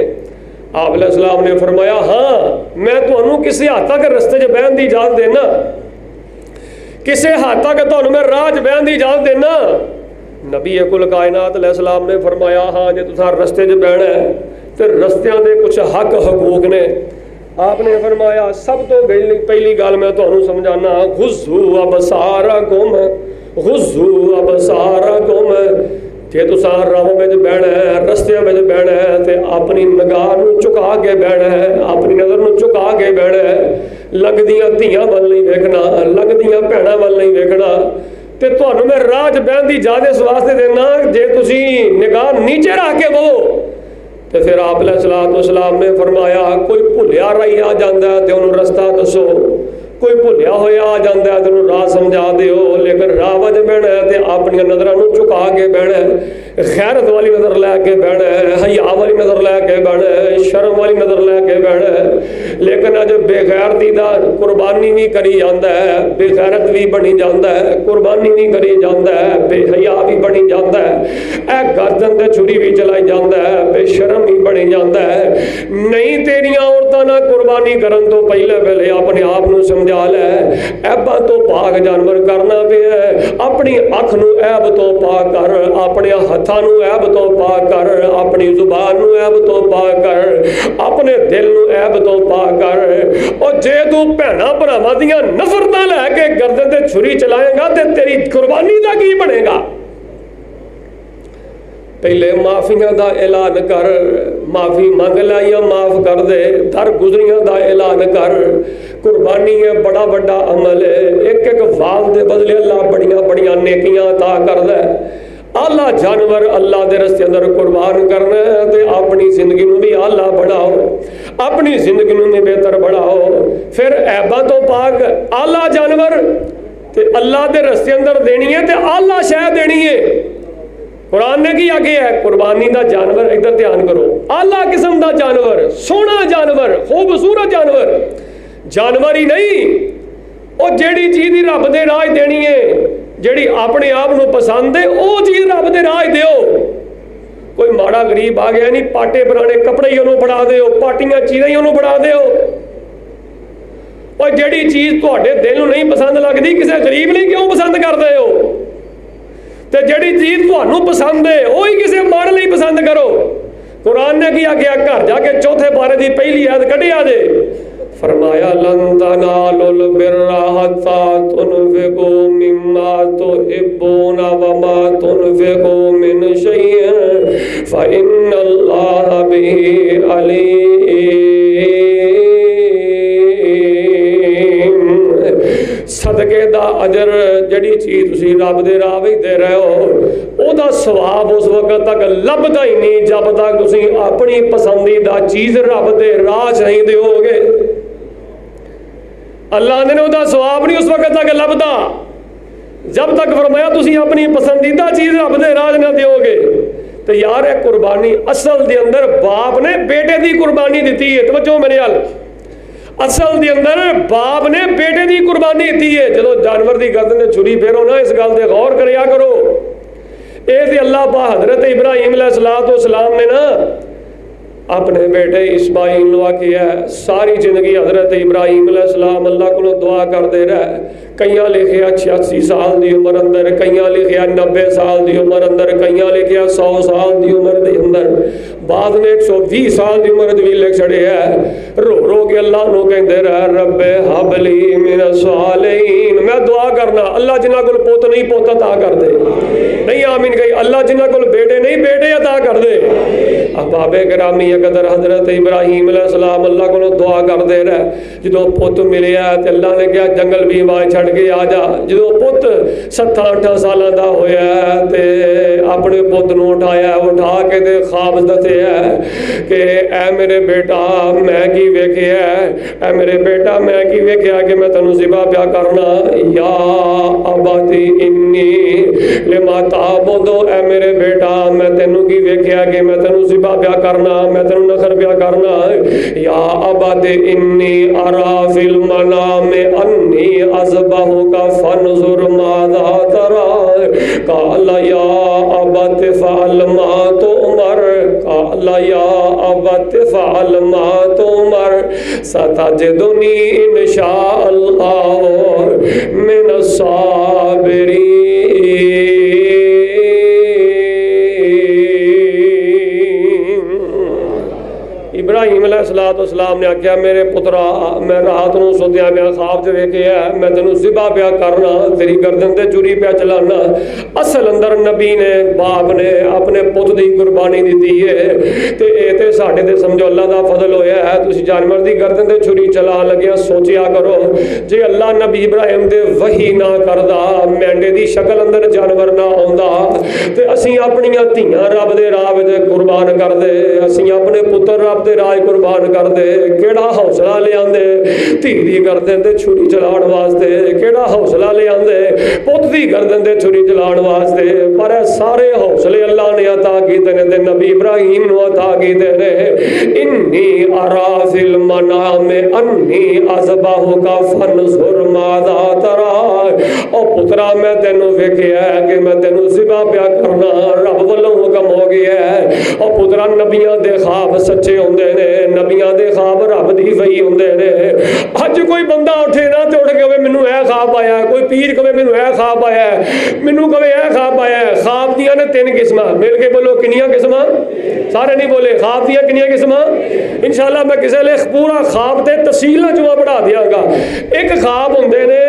آپ علیہ السلام نے فرمایا ہاں میں تمہیں کسی حد تک رستے چ بہن کی اجازت دینا، کسی حد تک تمہیں میں راہ چ بہن کی اجازت دینا. نبی کل کائنات علیہ السلام نے فرمایا ہاں جی تساں رستے چ بہنا ہے تو رستیاں دے کچھ حق حقوق نے. آپ نے فرمایا سب تو پہلی گل میں تمہیں سمجھانا، غضوا ابصارکم، غضوا ابصارکم. جے تساں راہوں وچ بہنا ہے، رستیاں وچ بہنا ہے تے اپنی نگاہ نو چکا کے بہنا ہے، اپنی نظر نو چکا کے بہنا ہے. لگدیاں دھیاں ول نہیں ویکھنا، لگدیاں بھیڑاں ول نہیں ویکھنا. تے تانوں میں راہ چ بہن دی اجازت اس واسطے دینا جے تسی نگاہ نیچے رکھ کے بہو. تے پھر آپ علیہ السلام نے فرمایا کوئی بھلیا راہی آ جاندا ہے تے انہوں رستہ دسو، کوئی بھلیا ہویا آ جاندا ہے تے انہوں راہ سمجھا دیو. لیکن راہ وچ بہنا ہے تے اپنی نظراں نو چکا کے بہنا ہے، غیرت والی نظر لے کے بہنا ہے، حیا والی نظر لے کے بہنا ہے، شرم والی نظر لے کے بہنا ہے. لیکن اج بے غیرتی دا قربانی بھی کری جاندا ہے، بے غیرت بھی بنی جاندا ہے، قربانی بھی کری جاندا ہے، بے حیا بھی بنی جاندا ہے، اے گردن تے چھری بھی چلائی جاندا ہے، بے شرم بھی بنی جاندا ہے. نہیں تیریاں عورتاں نہ قربانی کرن تو پہلے پہلے اپنے آپ نو سمجھا لے ایباں تو پاک جانور کرنا پیا ہے. اپنی اکھ نو عیب تو پاک کر، اپنے ہتھاں نو عیب تو پاک کر، اپنی زبان نو عیب تو پاک کر، اپنے دل نو عیب تو پاک کر. اور جے تو بھیڑاں بھراواں دیاں نفرتاں لے کے گردن تے چھری چلائے گا تے تیری قربانی دا کی بنے گا؟ پہلے معافیاں دا اعلان کر، معافی مانگ لے یا معاف کر دے، در گزریاں دا اعلان کر. قربانی ہے بڑا بڑا عمل ہے، ایک ایک وال دے بدلے اللہ بڑیاں بڑیاں نیکیاں عطا کر دے. اللہ جانور اللہ دے رستے اندر قربان کرنا ہے تے اپنی زندگی نو بھی اللہ بڑھاؤ، اپنی زندگی نو بھی بہتر بڑھاؤ. پھر عیباں تو پاک اللہ جانور تے اللہ دے رستے اندر دینی ہے تے اللہ شے دینی ہے. قرآن نے کیا کہ ہے قربانی دا جانور، ادھر دھیان کرو، اعلیٰ قسم دا جانور، سونا جانور، خوبصورت جانور، جانور ہی نہیں وہ جیڑی چیز ہی رب دے راہ دینی ہے، جیڑی اپنے آپ نو پسند ہے وہ چیز رب دے راہ دیو. کوئی ماڑا غریب آ گیا نہیں پاٹے پرانے کپڑے ہی انہوں بڑھا دیو، پاٹیاں چیزیں ہی انہوں بڑھا دیو. اور جیڑی چیز تواڈے دل نو نہیں پسند لگدی کسے غریب نہیں کیوں پسند کردے ہو؟ تے جڑی چیز تانوں پسند ہے وہی کسی ماڑے نہیں پسند کرو. قرآن نے کیا گیا گھر جا کے چوتھے پارے دی پہلی آیت کڈیا جے، فرمایا لن تنالوا البر حتى تنفقوا مما تحبون وما تنفقوا من شيء فإن الله به عليم. صدقے دا اجر جڑی چیز تسی رب دے راہ وچ دے رہے ہو او دا ثواب اس وقت تک لبدا ہی نہیں جب تک تسی اپنی پسندیدہ چیز رب دے راہ نہیں دیو گے. اللہ نے دا ثواب نہیں اس وقت تک لبدا جب تک فرمایا تسی اپنی پسندیدہ چیز رب دے راہ نہ دیو گے. تو یار ہے قربانی اصل دے اندر باپ نے بیٹے دی قربانی دیتی ہے. توجہ میرے حال، اصل دے اندر باپ نے بیٹے دی قربانی دیتی ہے. جدو جانور دی گردن تے چھری پھیرو نا اس گل تے غور کریا کرو. اے تے اللہ با حضرت ابراہیم علیہ السلام نے نا اپنے بیٹے اسماعیل نو کیا ہے. ساری زندگی حضرت ابراہیم علیہ السلام اللہ کو دعا کرتے رہے. کئیاں لکھیا 86 سال دی عمر اندر، کئیاں لکھیا 90 سال دی عمر اندر، کئیاں لکھیا 100 سال دی عمر دے اندر، بعد میں 120 سال دی عمر بھی لکھ چھڑے ہے. رو رو کے اللہ نو کہندے رہے رب ہب لی من الصالحین. میں دعا کرنا اللہ جنہاں کول پوت نہیں پوت عطا کر دے. نہیں آمین کہی اللہ جنہاں کول بیٹے نہیں بیٹے عطا کر دے. احباب گرامی قدر حضرت ابراہیم علیہ السلام اللہ کو دعا کرتے رہے جدو پت ملیا تے اللہ نے کہا جنگل بھی آواز چھڑ کے آ جا جدو پت 7-8 سالوں کا ہویا تے اپنے پت نو اٹھایا اٹھا کے تے خواب دسے ہے کہ اے میرے بیٹا میں کی ویکھیا اے میرے بیٹا میں کی ویکھیا کہ میں تینوں ذبح پیا کرنا یا اباتی انی لما تعبد اے میرے بیٹا میں تینوں کی ویکھیا کہ میں تینوں ذبح پیا کرنا میں تینوں نخر پیا کرنا یا اباتی انی ارا فی المنام انی اذبحک فانظر ماذا تری قال یا ابت فعل ما تؤمر قال یا ابت فعل ما تؤمر ستجدنی ان شاء اللہ من الصابرین ابراہیم علیہ السلام نے آکھیا میرے پترا میں رات نو سوتیا میں خواب چ ویکھیا میں تینوں ذبح پیا کرنا تیری گردن تے چوری پیا چلانا اصل اندر نبی نے باپ نے اپنے پت دی قربانی دتی ہے تے اے تے ساڈے تے سمجھو اللہ دا فضل ہویا ہے تسی جانور دی گردن تے چوری چلا لگیا سوچیا کرو جے اللہ نبی ابراہیم دے وحی نہ کردا مینڈے دی شکل اندر جانور نہ آوندا تے اسی اپنی دھیاں رب دے راہ وچ قربان کر دے اسی اپنے پتر رب دے راہ قربان کر دے کیڑا حوصلہ لے آندے دھی دی گردن تے چھری چلاؤن واسطے کیڑا حوصلہ لے آندے پت دی گردن تے چھری چلاؤن واسطے پر سارے حوصلے اللہ نے عطا کیتے نے تے نبی ابراہیم نو عطا کیتے نے انی ارا فی المنام انی اذبحک فانظر ماذا تری او پترا میں تینوں ویکھیا ہے کہ میں تینوں ذبح پیا کرنا رب والوں حکم ہو گیا ہے او پترا نبیاں دے خواب سچے ہوندے نے نبیاں دے خواب رب دی وحی ہوندے نے اج کوئی بندہ اٹھے نا تے اٹھ کے کہے مینوں اے خواب آیا ہے کوئی پیر کہے مینوں اے خواب آیا ہے مینوں کہے اے خواب آیا ہے خواب دیاں نے 3 قسماں مل کے بولو کنیاں قسماں سارے نہیں بولے خواب دیاں کنیاں قسماں انشاءاللہ میں کسے لے پورا خواب تے تفصیل نہ جواب پڑھا دیاں گا ایک خواب ہوندے نے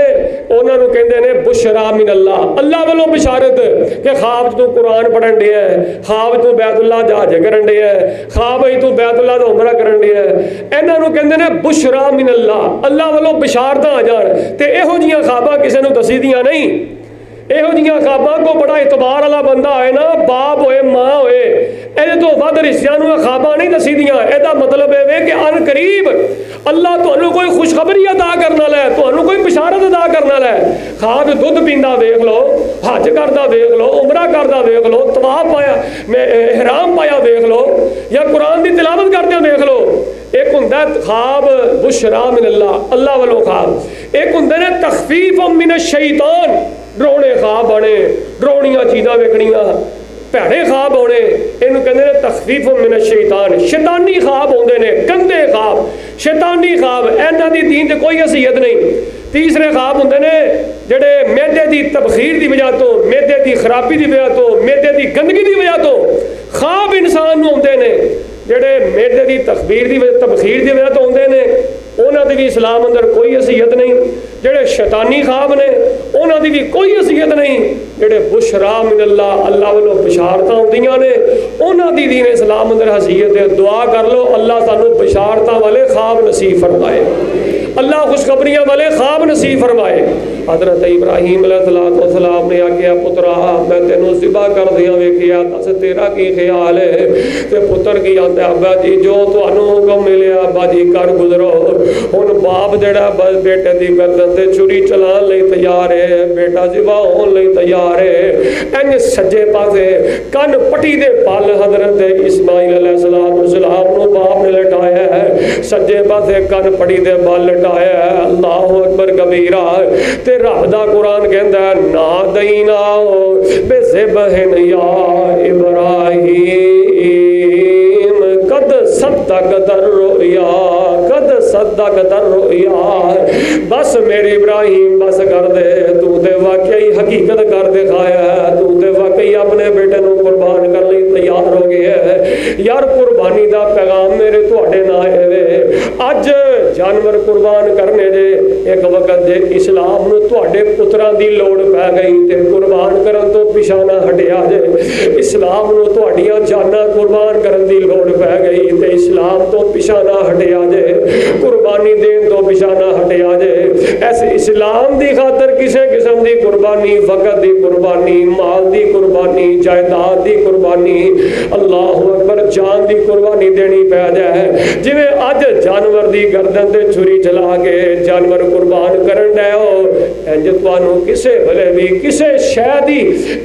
انہاں نوں کہندے نے بشرا من اللہ اللہ والوں بشارت کہ خواب تو قرآن پڑھن دے ہے خواب تو بیت اللہ جا حج کرن دے ہے خواب تو بیت اللہ دا عمرہ کرن دے ہے انہاں نوں کہندے نے بشرا من اللہ اللہ والوں بشارتاں آ جان تے ایہو جیاں خواباں کسے نوں دسی دیاں نہیں ایہو جیاں خواباں کو بڑا اعتبار والا بندہ ہے نا باپ ہوئے ماں ہوئے اے تو ود رشتیاں نوں خواباں نہیں دسی دیاں اے دا مطلب ہے کہ ان قریب اللہ تانوں کوئی خوشخبری عطا کرنا لے تانوں کوئی بشارت عطا کرنا لے خواب دودھ پیندا ویکھ لو حج کردا ویکھ لو عمرہ کردا ویکھ لو طواف پایا میں احرام پایا ویکھ لو یا قرآن دی تلاوت کردے ویکھ لو ایک ہوندا خواب بشرا من اللہ اللہ والوں خواب ایک ہوندے نے تخفیف من الشیطان ڈرونے خواب آنے ڈرونیاں چیزاں ویکھنیاں پیڑے خواب ہونے انہوں کہندے نے تخفیف من الشیطان شیطانی خواب ہوندے نے گندے خواب شیطانی خواب انہاں دی دین تے کوئی حیثیت نہیں تیسرے خواب ہوندے نے جڑے معدے دی تبخیر دی وجہ تو معدے دی خرابی دی وجہ تو معدے دی گندگی دی وجہ تو خواب انسان نوں ہوندے نے جڑے معدے دی تبخیر دی وجہ تو ہوندے نے انہاں دی بھی اسلام اندر کوئی حیثیت نہیں جڑے شیطانی خواب نے انہاں دی بھی کوئی حیثیت نہیں جڑے بشرا من اللہ اللہ والوں بشارتاں ہوندیاں نے انہاں دی دین اسلام اندر حیثیت ہے دعا کر لو اللہ سانوں بشارتاں والے خواب نصیب فرمائے اللہ خوشخبریاں والے خواب نصیب فرمائے حضرت ابراہیم علیہ السلام نے آکھیا پترا میں تینوں ذبح کر دیاں ویکھیا دس تیرا کی خیال ہے تے پتر کی آندا ابا جی جو تانوں حکم ملیا ابا جی کر گزرو ہن باپ جڑا بس بیٹے دی گردن تے چھری چلان لئی تیار ہے بیٹا ذبح ہون لئی تیار ہے انج سجے پاسے کن پٹی دے پل حضرت اسماعیل علیہ السلام نو باپ نے لٹایا ہے سجے پاسے کن پٹی دے بل لٹایا ہے اللہ اکبر کبیرہ تے رب دا قرآن کہندا ہے نادینا بے ذبح یا ابراہیم قد صدقت الرؤیا قد صدقت الرؤیا بس میرے ابراہیم بس کر دے تو تے واقعی حقیقت کر دکھایا ہے تو تے واقعی اپنے بیٹے نو قربان کر لئی تیار ہو گیا ہے یار قربانی دا پیغام میرے تواڈے نال ہے اج جانور قربان کرنے دے ایک وقت دے اسلام نو تواڈے پتراں دی لوڑ پی گئی تے قربان کرن تو پیچھے نہ ہٹیا جے اسلام نو تواڈیاں جاناں قربان کرن دی لوڑ پی گئی تے اسلام تو پیچھے نہ ہٹیا جے قربانی دین تو پیچھے نہ ہٹیا جے اس اسلام دی خاطر کسے قسم دی قربانی وقت دی قربانی مال دی قربانی جائیداد دی قربانی اللہ اکبر جان دی قربانی دینی پی جائے جویں اج جانور دی گردن تے چھری چلا کے جانور قربان کرن ڈے ہو انج تانوں کسے بھلے بھی کسے شے دی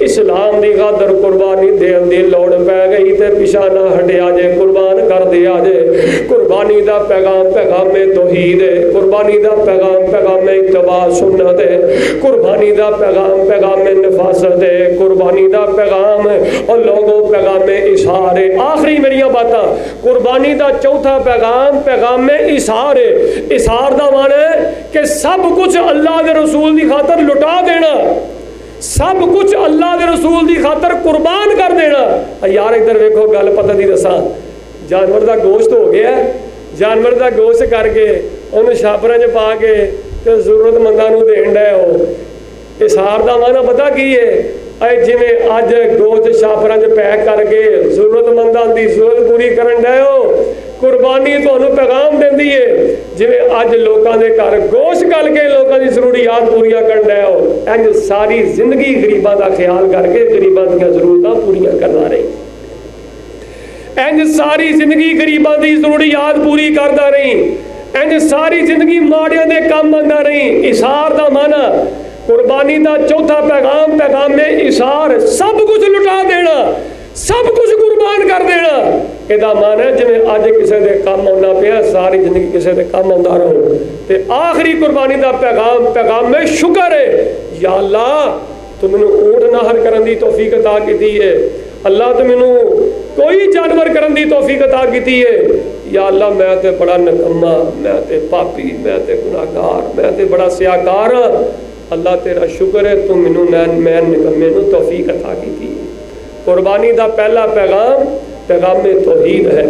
اسلام دی خاطر قربانی دین دی لوڑ پی گئی تے پیچھے نہ ہٹیا جے قربان کر دیا جے قربانی دا پیغام پیغام توحید ہے قربانی دا پیغام پیغام اتباع سنت ہے قربانی دا پیغام پیغام نفاست ہے قربانی دا پیغام اور لوگوں پیغام اشار ہے آخری میریاں باتاں قربانی دا چوتھا پیغام پیغام اشار ہے اشار دا معنی ہے کہ سب کچھ اللہ دے رسول دی خاطر لٹا دینا سب کچھ اللہ دے رسول دی خاطر قربان کر دینا یار ادھر ویکھو گل پتہ دی دساں جانور دا گوشت ہو گیا جانور دا گوشت کر کے انہوں شاپراں چ پا کے تے ضرورت منداں نوں دین ڈے ہو اسار دا معنی پتہ کی ہے اے جویں اج گوشت شاپراں چ پیک کر کے ضرورت منداں دی ضرورت پوری کرن ڈے ہو قربانی تانوں پیغام دیندی ہے جویں اج لوکاں دے گھر گوشت کل کے لوکاں دی ضروریات پوریاں کرن ڈے ہو انج ساری زندگی غریباں دا خیال کر کے غریباں دیاں ضرورتاں پوریاں کردا رہی انج ساری زندگی غریباں دی ضروریات پوری کردا رہی انج ساری زندگی ماڑیاں دے کام آندا رہی اسار دا معنی قربانی دا چوتھا پیغام پیغام میں اسار سب کچھ لٹا دینا سب کچھ قربان کر دینا یہ معنی ہے جویں اج کسے دے کام آنا پیا ساری زندگی کسے دے کام آندا رہو تے آخری قربانی دا پیغام پیغام میں شکر ہے یا اللہ تو مینوں اونٹ نہر کرن دی توفیق عطا کیتی ہے اللہ تو مینوں کوئی جانور کرن دی توفیق عطا کیتی ہے یا اللہ میں تے بڑا نکما میں تے پاپی میں تے گناہگار میں تے بڑا سیاکار اللہ تیرا شکر ہے تو مینوں میں نکمے نوں توفیق عطا کیتی ہے قربانی دا پہلا پیغام پیغام توحید ہے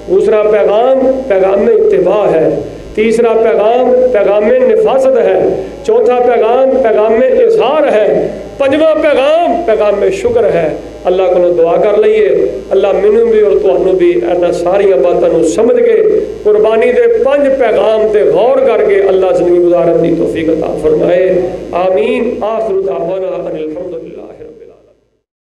دوسرا پیغام پیغام اتباع ہے تیسرا پیغام پیغام نفاست ہے چوتھا پیغام پیغام اظہار ہے پنجواں پیغام پیغام شکر ہے اللہ کو دعا کر لئیے اللہ مینوں بھی اور تانوں بھی اینا ساری باتاں نوں سمجھ کے قربانی دے 5 پیغام تے غور کر کے اللہ زندگی گزارن دی توفیق عطا فرمائے آمین آخر دعوانا ان الحمد